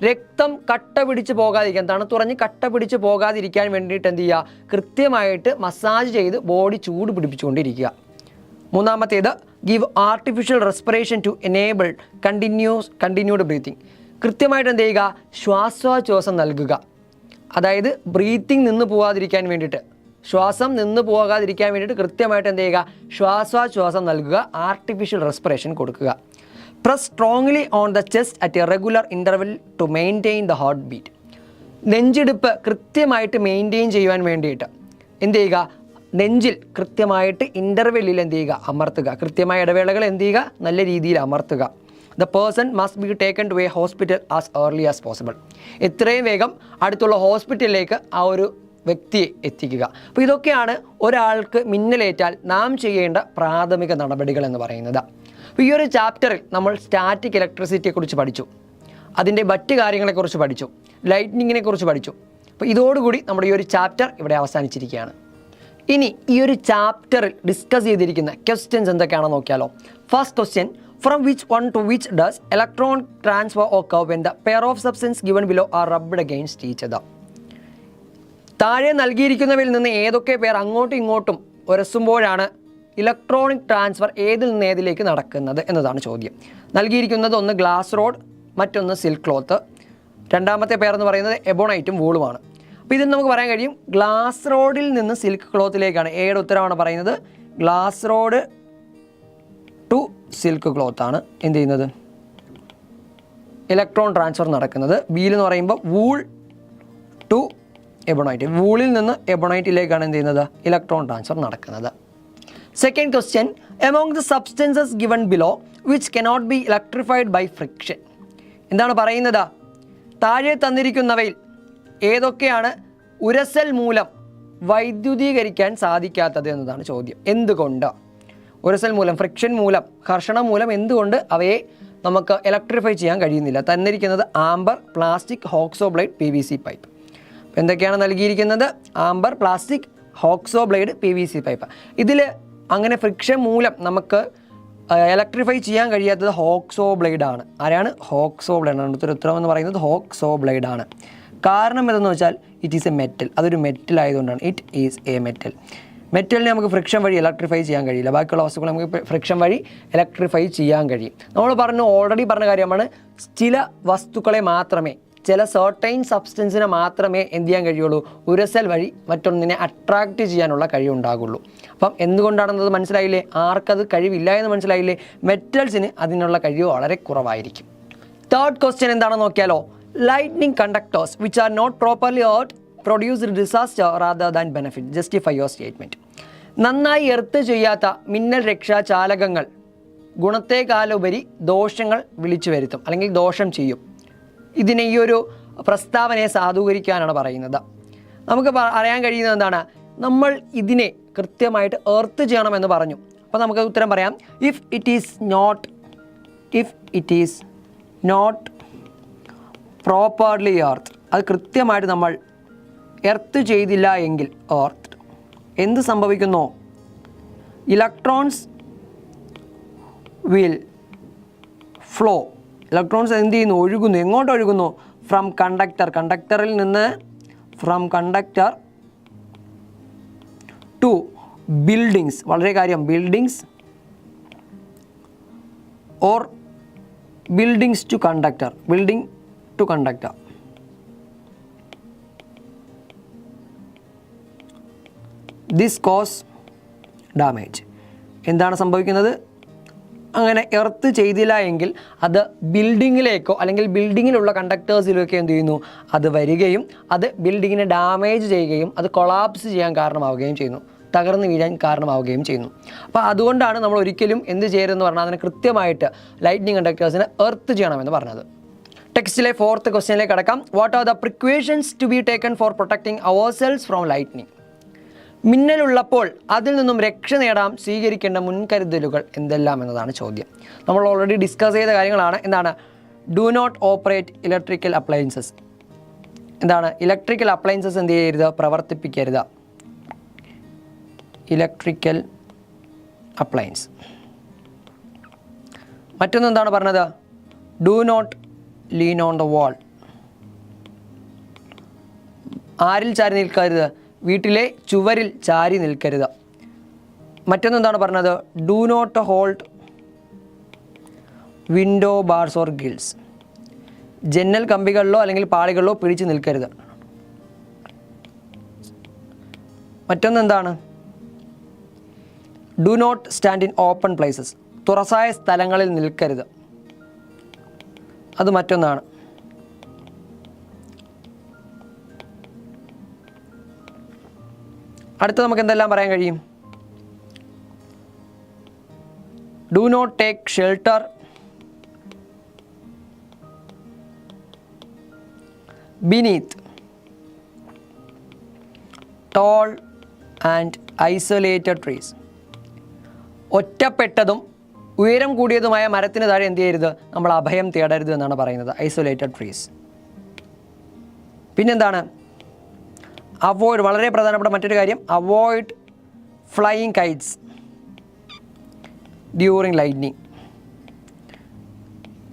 രക്തം കട്ട പിടിച്ച് പോകാതിരിക്കാൻ, തണുത്തുറഞ്ഞ് കട്ട പിടിച്ച് പോകാതിരിക്കാൻ വേണ്ടിയിട്ട് എന്ത് ചെയ്യുക, കൃത്യമായിട്ട് മസാജ് ചെയ്ത് ബോഡി ചൂട് പിടിപ്പിച്ചുകൊണ്ടിരിക്കുക. മൂന്നാമത്തേത് give artificial respiration to enable continued breathing. കൃത്യമായിട്ട് എന്ത് ചെയ്യുക, ശ്വാസോച്ഛ്വാസം നൽകുക. അതായത് ബ്രീത്തിങ് നിന്ന് പോകാതിരിക്കാൻ വേണ്ടിയിട്ട്, ശ്വാസം നിന്ന് പോകാതിരിക്കാൻ വേണ്ടിയിട്ട് കൃത്യമായിട്ട് എന്ത് ചെയ്യുക, ശ്വാസോച്ഛ്വാസം നൽകുക, ആർട്ടിഫിഷ്യൽ റെസ്പിറേഷൻ കൊടുക്കുക. Press strongly on the chest at a regular interval to maintain the heart beat. നെഞ്ചിടിപ്പ് കൃത്യമായിട്ട് മെയിൻറ്റെയിൻ ചെയ്യുവാൻ വേണ്ടിയിട്ട് എന്ത് ചെയ്യുക, നെഞ്ചിൽ കൃത്യമായിട്ട് ഇൻ്റർവെല്ലിൽ എന്ത് ചെയ്യുക, അമർത്തുക. കൃത്യമായ ഇടവേളകൾ എന്ത് ചെയ്യുക, നല്ല രീതിയിൽ അമർത്തുക. The person must be taken to a hospital as early as possible. എത്രയും വേഗം അടുത്തുള്ള ഹോസ്പിറ്റലിലേക്ക് ആ ഒരു വ്യക്തിയെ എത്തിക്കുക. അപ്പോൾ ഇതൊക്കെയാണ് ഒരാൾക്ക് മിന്നലേറ്റാൽ നാം ചെയ്യേണ്ട പ്രാഥമിക നടപടികൾ എന്ന് പറയുന്നത്. അപ്പോൾ ഈ ഒരു ചാപ്റ്ററിൽ നമ്മൾ സ്റ്റാറ്റിക് ഇലക്ട്രിസിറ്റിയെക്കുറിച്ച് പഠിച്ചു, അതിൻ്റെ മറ്റ് കാര്യങ്ങളെക്കുറിച്ച് പഠിച്ചു, ലൈറ്റ്നിങ്ങിനെ കുറിച്ച് പഠിച്ചു. അപ്പോൾ ഇതോടുകൂടി നമ്മുടെ ഈ ഒരു ചാപ്റ്റർ ഇവിടെ അവസാനിച്ചിരിക്കുകയാണ്. ഇനി ഈ ഒരു ചാപ്റ്ററിൽ ഡിസ്കസ് ചെയ്തിരിക്കുന്ന ക്വസ്റ്റ്യൻസ് എന്തൊക്കെയാണെന്ന് നോക്കിയാലോ. First question, from which one two which does electron transfer ochre when the pair of substance given below are rubbed against each other. താഴെ നൽകിയിരിക്കുന്നവയിൽ നിന്ന് ഏതൊക്കെ പേർ അങ്ങോട്ടും ഇങ്ങോട്ടും ഉരസുമ്പോഴാണ് ഇലക്ട്രോണിക് ട്രാൻസ്ഫർ ഏതിൽ നിന്ന് ഏതിലേക്ക് നടക്കുന്നത് എന്നതാണ് ചോദ്യം. നൽകിയിരിക്കുന്നത് ഒന്ന് ഗ്ലാസ് റോഡ്, മറ്റൊന്ന് സിൽക്ക് ക്ലോത്ത്. രണ്ടാമത്തെ പേർ എന്ന് പറയുന്നത് എബോണൈറ്റും വൂളുമാണ്. അപ്പോൾ ഇതിന് നമുക്ക് പറയാൻ കഴിയും ഗ്ലാസ് റോഡിൽ നിന്ന് സിൽക്ക് ക്ലോത്തിലേക്കാണ്. എയുടെ ഉത്തരമാണ് പറയുന്നത് ഗ്ലാസ് റോഡ് ടു സിൽക്ക് ക്ലോത്താണ് എന്ത് ചെയ്യുന്നത്, ഇലക്ട്രോൺ ട്രാൻസ്ഫർ നടക്കുന്നത്. ബിയിൽ എന്ന് പറയുമ്പോൾ വൂൾ ടു എബോണൈറ്റ്, വൂളിൽ നിന്ന് എബോണൈറ്റിലേക്കാണ് എന്ത് ചെയ്യുന്നത്, ഇലക്ട്രോൺ ട്രാൻസ്ഫർ നടക്കുന്നത്. Second question, among the substances given below which cannot be electrified by friction. എന്താണ് പറയുന്നത്, താഴെ തന്നിരിക്കുന്നവയിൽ ഏതൊക്കെയാണ് ഉരസൽ മൂലം വൈദ്യുതീകരിക്കാൻ സാധിക്കാത്തത് എന്നതാണ് ചോദ്യം. എന്തുകൊണ്ട് ഉരസൽ മൂലം, ഫ്രിക്ഷൻ മൂലം, ഘർഷണം മൂലം എന്തുകൊണ്ട് അവയെ നമുക്ക് ഇലക്ട്രിഫൈ ചെയ്യാൻ കഴിയുന്നില്ല? തന്നിരിക്കുന്നത് amber, plastic, hacksaw blade, PVC pipe. എന്തൊക്കെയാണ് നൽകിയിരിക്കുന്നത്, amber, plastic, hacksaw blade, PVC pipe. ഇതിൽ അങ്ങനെ ഫ്രിക്ഷൻ മൂലം നമുക്ക് ഇലക്ട്രിഫൈ ചെയ്യാൻ കഴിയാത്തത് ഹോക്സോ ബ്ലേഡ് ആണ്. ആരാണ്? ഹോക്സോ ബ്ലേഡ് ആണ്. ഉത്തരം എന്ന് പറയുന്നത് ഹോക്സോ ബ്ലേഡ് ആണ്. കാരണം എന്തെന്ന് വെച്ചാൽ ഇറ്റ് ഈസ് എ മെറ്റൽ, അതൊരു മെറ്റൽ ആയതുകൊണ്ടാണ്. It is a metal. മെറ്റലിനെ നമുക്ക് ഫ്രിക്ഷൻ വഴി ഇലക്ട്രിഫൈ ചെയ്യാൻ കഴിയില്ല. ബാക്കിയുള്ള വസ്തുക്കൾ നമുക്ക് ഫ്രിക്ഷൻ വഴി ഇലക്ട്രിഫൈ ചെയ്യാൻ കഴിയും. നമ്മൾ ഓൾറെഡി പറഞ്ഞ കാര്യമാണ്, ചില വസ്തുക്കളെ മാത്രമേ, ചില സർട്ടൈൻ സബ്സ്റ്റൻസിനെ മാത്രമേ എന്ത് ചെയ്യാൻ കഴിയുള്ളൂ, ഉരസൽ വഴി മറ്റൊന്നിനെ അട്രാക്റ്റ് ചെയ്യാനുള്ള കഴിവുണ്ടാകുള്ളൂ. അപ്പം എന്തുകൊണ്ടാണെന്നത് മനസ്സിലായില്ലേ? ആർക്കത് കഴിവില്ല എന്ന് മനസ്സിലായില്ലേ? മെറ്റൽസിന് അതിനുള്ള കഴിവ് വളരെ കുറവായിരിക്കും. തേർഡ് ക്വസ്റ്റ്യൻ എന്താണെന്ന് നോക്കിയാലോ. Lightning conductors which are not properly earth produce disaster rather than benefit. Justify your statement. നന്നായി എർത്ത് ചെയ്യാത്ത മിന്നൽ രക്ഷാചാലകങ്ങൾ ഗുണത്തേക്കാളുപരി ദോഷങ്ങൾ വിളിച്ചു വരുത്തും, അല്ലെങ്കിൽ ദോഷം ചെയ്യും. ഇതിനെ ഈ ഒരു പ്രസ്താവനയെ സാധൂകരിക്കാനാണ് പറയുന്നത്. നമുക്ക് അറിയാൻ കഴിയുന്നത് എന്താണ്, നമ്മൾ ഇതിനെ കൃത്യമായിട്ട് എർത്ത് ചെയ്യണമെന്ന് പറഞ്ഞു. അപ്പോൾ നമുക്ക് ഉത്തരം പറയാം, if it is not properly earth. അത് കൃത്യമായിട്ട് നമ്മൾ എർത്ത് ചെയ്തില്ല എങ്കിൽ എന്ത് സംഭവിക്കുന്നു? Electrons will flow. ഇലക്ട്രോൺസ് എന്ത് ചെയ്യുന്നു? ഒഴുകുന്നു. എങ്ങോട്ട് ഒഴുകുന്നു? ഫ്രം കണ്ടക്ടറിൽ നിന്ന്, ഫ്രം കണ്ടക്ടർ ടു ബിൽഡിങ്സ്. വളരെ കാര്യം, buildings or buildings to conductor, building to conductor. This cause damage. എന്താണ് സംഭവിക്കുന്നത്? അങ്ങനെ എർത്ത് ചെയ്തില്ല എങ്കിൽ അത് ബിൽഡിങ്ങിലേക്കോ അല്ലെങ്കിൽ ബിൽഡിങ്ങിലുള്ള കണ്ടക്ടേഴ്സിലേക്കോ എന്ത് ചെയ്യുന്നു? അത് വരികയും അത് ബിൽഡിങ്ങിനെ ഡാമേജ് ചെയ്യുകയും അത് കൊളാപ്സ് ചെയ്യാൻ കാരണമാവുകയും ചെയ്യുന്നു, തകർന്നു വീഴാൻ കാരണമാവുകയും ചെയ്യുന്നു. അപ്പോൾ അതുകൊണ്ടാണ് നമ്മൾ ഒരിക്കലും എന്ത് ചെയ്യരുതെന്ന് പറഞ്ഞാൽ അതിനെ കൃത്യമായിട്ട് ലൈറ്റ്നിങ് കണ്ടക്ടേഴ്സിനെ എർത്ത് ചെയ്യണമെന്ന് പറഞ്ഞത്. ടെക്സ്റ്റിലെ ഫോർത്ത് ക്വസ്റ്റ്യനിലേക്ക് കടക്കാം. What are the precautions to be taken for protecting ourselves from lightning. മിന്നലുള്ളപ്പോൾ അതിൽ നിന്നും രക്ഷ നേടാൻ സ്വീകരിക്കേണ്ട മുൻകരുതലുകൾ എന്തെല്ലാം എന്നതാണ് ചോദ്യം. നമ്മൾ ഓൾറെഡി ഡിസ്കസ് ചെയ്ത കാര്യങ്ങളാണ്. എന്താണ്? Do not operate electrical appliances. എന്താണ്? ഇലക്ട്രിക്കൽ അപ്ലയൻസസ് എന്ത് ചെയ്യരുത്? പ്രവർത്തിപ്പിക്കരുത്. Electrical appliance. മറ്റൊന്ന് എന്താണ് പറഞ്ഞത്? Do not lean on the wall. ആരിൽ ചാരി നിൽക്കരുത്? വീട്ടിലെ ചുവരിൽ ചാരി നിൽക്കരുത്. മറ്റൊന്നെന്താണ് പറഞ്ഞത്? Do not hold window bars or grills. ജന്നൽ കമ്പികളിലോ അല്ലെങ്കിൽ പാളികളിലോ പിടിച്ച് നിൽക്കരുത്. മറ്റൊന്നെന്താണ്? Do not stand in open places. തുറസായ സ്ഥലങ്ങളിൽ നിൽക്കരുത്. അത് മറ്റൊന്നാണ്. അടുത്ത നമുക്ക് എന്തെല്ലാം പറയാൻ കഴിയും? Do not take shelter beneath tall and isolated trees. ഒറ്റപ്പെട്ടതും ഉയരം കൂടിയതുമായ മരത്തിന് താഴെ എന്ത് ചെയ്യരുത്? നമ്മൾ അഭയം തേടരുത് എന്നാണ് പറയുന്നത്. Isolated trees. പിന്നെന്താണ്? അവോയ്ഡ്, വളരെ പ്രധാനപ്പെട്ട മറ്റൊരു കാര്യം, avoid flying kites during lightning.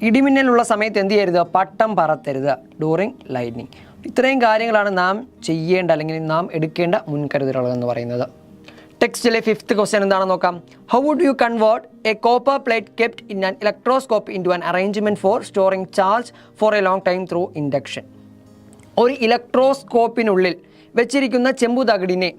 ഇടിമിന്നലുള്ള സമയത്ത് എന്ത് ചെയ്യരുത്? പട്ടം പറത്തരുത് ഡ്യൂറിങ് ലൈറ്റ്നിങ്. ഇത്രയും കാര്യങ്ങളാണ് നാം ചെയ്യേണ്ട അല്ലെങ്കിൽ നാം എടുക്കേണ്ട മുൻകരുതലുകൾ എന്ന് പറയുന്നത്. ടെക്സ്റ്റിലെ 5th ക്വസ്റ്റ്യൻ എന്താണെന്ന് നോക്കാം. How would you convert a copper plate kept in an electroscope in to an arrangement for storing charge for a long time through induction. ഒരു ഇലക്ട്രോസ്കോപ്പിനുള്ളിൽ വെച്ചിരിക്കുന്ന ചെമ്പു തകിടിനെ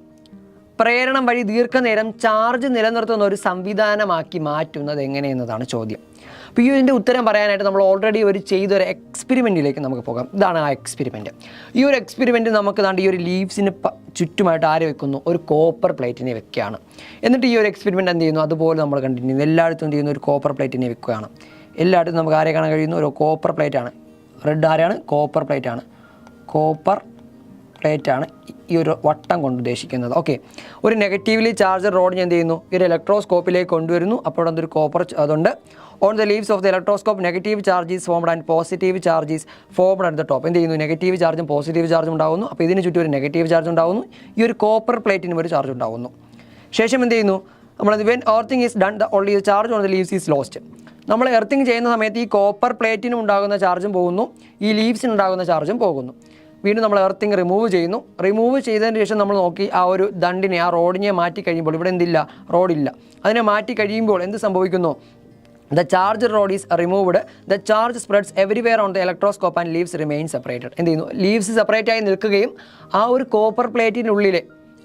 പ്രേരണം വഴി ദീർഘനേരം ചാർജ് നിലനിർത്തുന്ന ഒരു സംവിധാനമാക്കി മാറ്റുന്നത് എങ്ങനെയെന്നതാണ് ചോദ്യം. അപ്പോൾ ഇതിൻ്റെ ഉത്തരം പറയാനായിട്ട് നമ്മൾ ഓൾറെഡി ചെയ്തൊരു എക്സ്പെരിമെൻറ്റിലേക്ക് നമുക്ക് പോകാം. ഇതാണ് ആ എക്സ്പെരിമെൻറ്റ്. ഈ ഒരു എക്സ്പെരിമെൻറ്റ് നമുക്ക് ദാണ്ട് ഈ ഒരു ലീവ്സിന് ചുറ്റുമായിട്ട് ആരെ വെക്കുന്നു? ഒരു കോപ്പർ പ്ലേറ്റിനെ വെക്കുകയാണ്. എന്നിട്ട് ഈ ഒരു എക്സ്പെരിമെൻറ്റ് എന്ത് ചെയ്യുന്നു? അതുപോലെ നമ്മൾ കണ്ടിട്ടുണ്ട് എല്ലായിടത്തും എന്ത് ചെയ്യുന്നു? ഒരു കോപ്പർ പ്ലേറ്റിനെ വെക്കുകയാണ്. എല്ലായിടത്തും നമുക്ക് ആരെ കാണാൻ കഴിയുന്നു? ഒരു കോപ്പർ പ്ലേറ്റാണ്. റെഡ് ആരെയാണ്? കോപ്പർ പ്ലേറ്റാണ്. കോപ്പർ പ്ലേറ്റാണ് ഈ ഒരു വട്ടം കൊണ്ട് ഉദ്ദേശിക്കുന്നത്. ഓക്കെ, ഒരു നെഗറ്റീവ്ലി ചാർജ് റോഡിനെ എന്ത് ചെയ്യുന്നു? ഈ ഒരു ഇലക്ട്രോസ്കോപ്പിലേക്ക് കൊണ്ടുവരുന്നു. അപ്പോൾ അതൊരു കോപ്പർ അതുണ്ട്. On the leaves of the electroscope negative charge is formed and positive charge is formed at the top. എന്ത് ചെയ്യുന്നു? നെഗറ്റീവ് ചാർജും പോസിറ്റീവ് ചാർജും ഉണ്ടാകുന്നു. അപ്പോൾ ഇതിന് ചുറ്റും ഒരു നെഗറ്റീവ് ചാർജ് ഉണ്ടാകുന്നു. ഈ ഒരു കോപ്പർ പ്ലേറ്റിനും ഒരു ചാർജ് ഉണ്ടാകുന്നു. ശേഷം എന്ത് ചെയ്യുന്നു? നമ്മൾ when earthing is done the only charge on the leaves is lost. നമ്മൾ എർത്തിങ് ചെയ്യുന്ന സമയത്ത് ഈ കോപ്പർ പ്ലേറ്റിനും ഉണ്ടാകുന്ന ചാർജും പോകുന്നു, ഈ ലീവ്സിന് ഉണ്ടാകുന്ന ചാർജും പോകുന്നു. വീണ്ടും നമ്മൾ എർത്തിങ് റിമൂവ് ചെയ്യുന്നു. റിമൂവ് ചെയ്തതിന് ശേഷം നമ്മൾ നോക്കി ആ ഒരു ദണ്ടിനെ, ആ റോഡിനെ മാറ്റി കഴിയുമ്പോൾ ഇവിടെ എന്തില്ല? റോഡില്ല. അതിനെ മാറ്റി കഴിയുമ്പോൾ എന്ത് സംഭവിക്കുന്നു? The charged rod is removed. The charge spreads everywhere on the electroscope and leaves remain separated. എന്ത് ചെയ്യുന്നു? ലീവ്സ് സെപ്പറേറ്റ് ആയി നിൽക്കുകയും ആ ഒരു കോപ്പർ പ്ലേറ്റിനുള്ളിലെ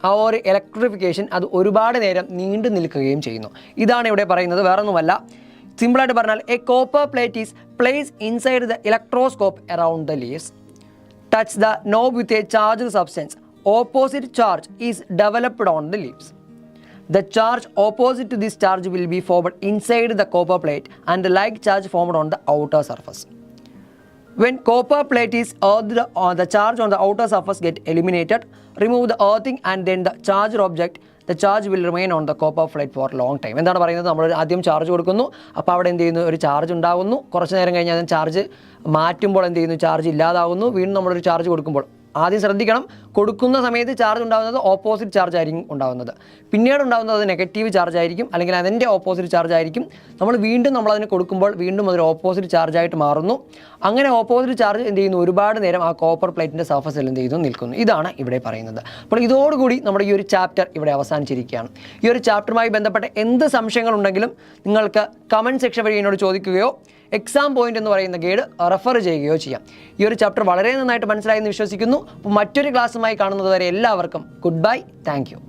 ആ ഒരു ഇലക്ട്രിഫിക്കേഷൻ അത് ഒരുപാട് നേരം നീണ്ടു നിൽക്കുകയും ചെയ്യുന്നു. ഇതാണ് ഇവിടെ പറയുന്നത്. വേറൊന്നുമല്ല, സിമ്പിളായിട്ട് പറഞ്ഞാൽ A copper plate is place inside the electroscope around the leaves. Touch the knob with a charged substance. Opposite charge is developed on the leaves. The charge opposite to this charge will be formed inside the copper plate and the like charge formed on the outer surface. When copper plate is earthed, the charge on the outer surface get eliminated. Remove the earthing and then the charged object. The charge will remain on the copper plate for a long time. എന്താണ് പറയുന്നത്? നമ്മൾ ആദ്യം charge കൊടുക്കുന്നു. അപ്പോൾ അവിടെ എന്ത് ചെയ്യുന്നു? ഒരു ചാർജ് ഉണ്ടാകുന്നു. കുറച്ച് നേരം കഴിഞ്ഞാൽ ചാർജ് മാറ്റുമ്പോൾ എന്ത് ചെയ്യുന്നു? ചാർജ് ഇല്ലാതാവുന്നു. വീണ്ടും നമ്മളൊരു ചാർജ് കൊടുക്കുമ്പോൾ ആദ്യം ശ്രദ്ധിക്കണം, കൊടുക്കുന്ന സമയത്ത് ചാർജ് ഉണ്ടാകുന്നത് ഓപ്പോസിറ്റ് ചാർജ് ആയിരിക്കും ഉണ്ടാകുന്നത്. പിന്നീട് ഉണ്ടാകുന്നത് നെഗറ്റീവ് ചാർജ് ആയിരിക്കും, അല്ലെങ്കിൽ അതിൻ്റെ ഓപ്പോസിറ്റ് ചാർജ് ആയിരിക്കും. നമ്മളതിന് കൊടുക്കുമ്പോൾ വീണ്ടും അതൊരു ഓപ്പോസിറ്റ് ചാർജായിട്ട് മാറുന്നു. അങ്ങനെ ഓപ്പോസിറ്റ് ചാർജ് എന്ത് ചെയ്യുന്നു? ഒരുപാട് നേരം ആ കോപ്പർ പ്ലേറ്റിൻ്റെ സർഫസിൽ എന്ത് ചെയ്യുന്നു? നിൽക്കുന്നു. ഇതാണ് ഇവിടെ പറയുന്നത്. അപ്പോൾ ഇതോടുകൂടി നമ്മുടെ ഈ ഒരു ചാപ്റ്റർ ഇവിടെ അവസാനിച്ചിരിക്കുകയാണ്. ഈ ഒരു ചാപ്റ്ററുമായി ബന്ധപ്പെട്ട എന്ത് സംശയങ്ങളുണ്ടെങ്കിലും നിങ്ങൾക്ക് കമൻറ്റ് സെക്ഷൻ വഴി എന്നോട് ചോദിക്കുകയോ എക്സാം പോയിന്റ് എന്ന് പറയുന്ന ഗൈഡ് റെഫർ ചെയ്യുകയോ ചെയ്യാം. ഈ ഒരു ചാപ്റ്റർ വളരെ നന്നായിട്ട് മനസ്സിലായെന്ന് വിശ്വസിക്കുന്നു. അപ്പോൾ മറ്റൊരു ക്ലാസ്സുമായി കാണുന്നത് വരെ എല്ലാവർക്കും ഗുഡ് ബൈ. Thank you.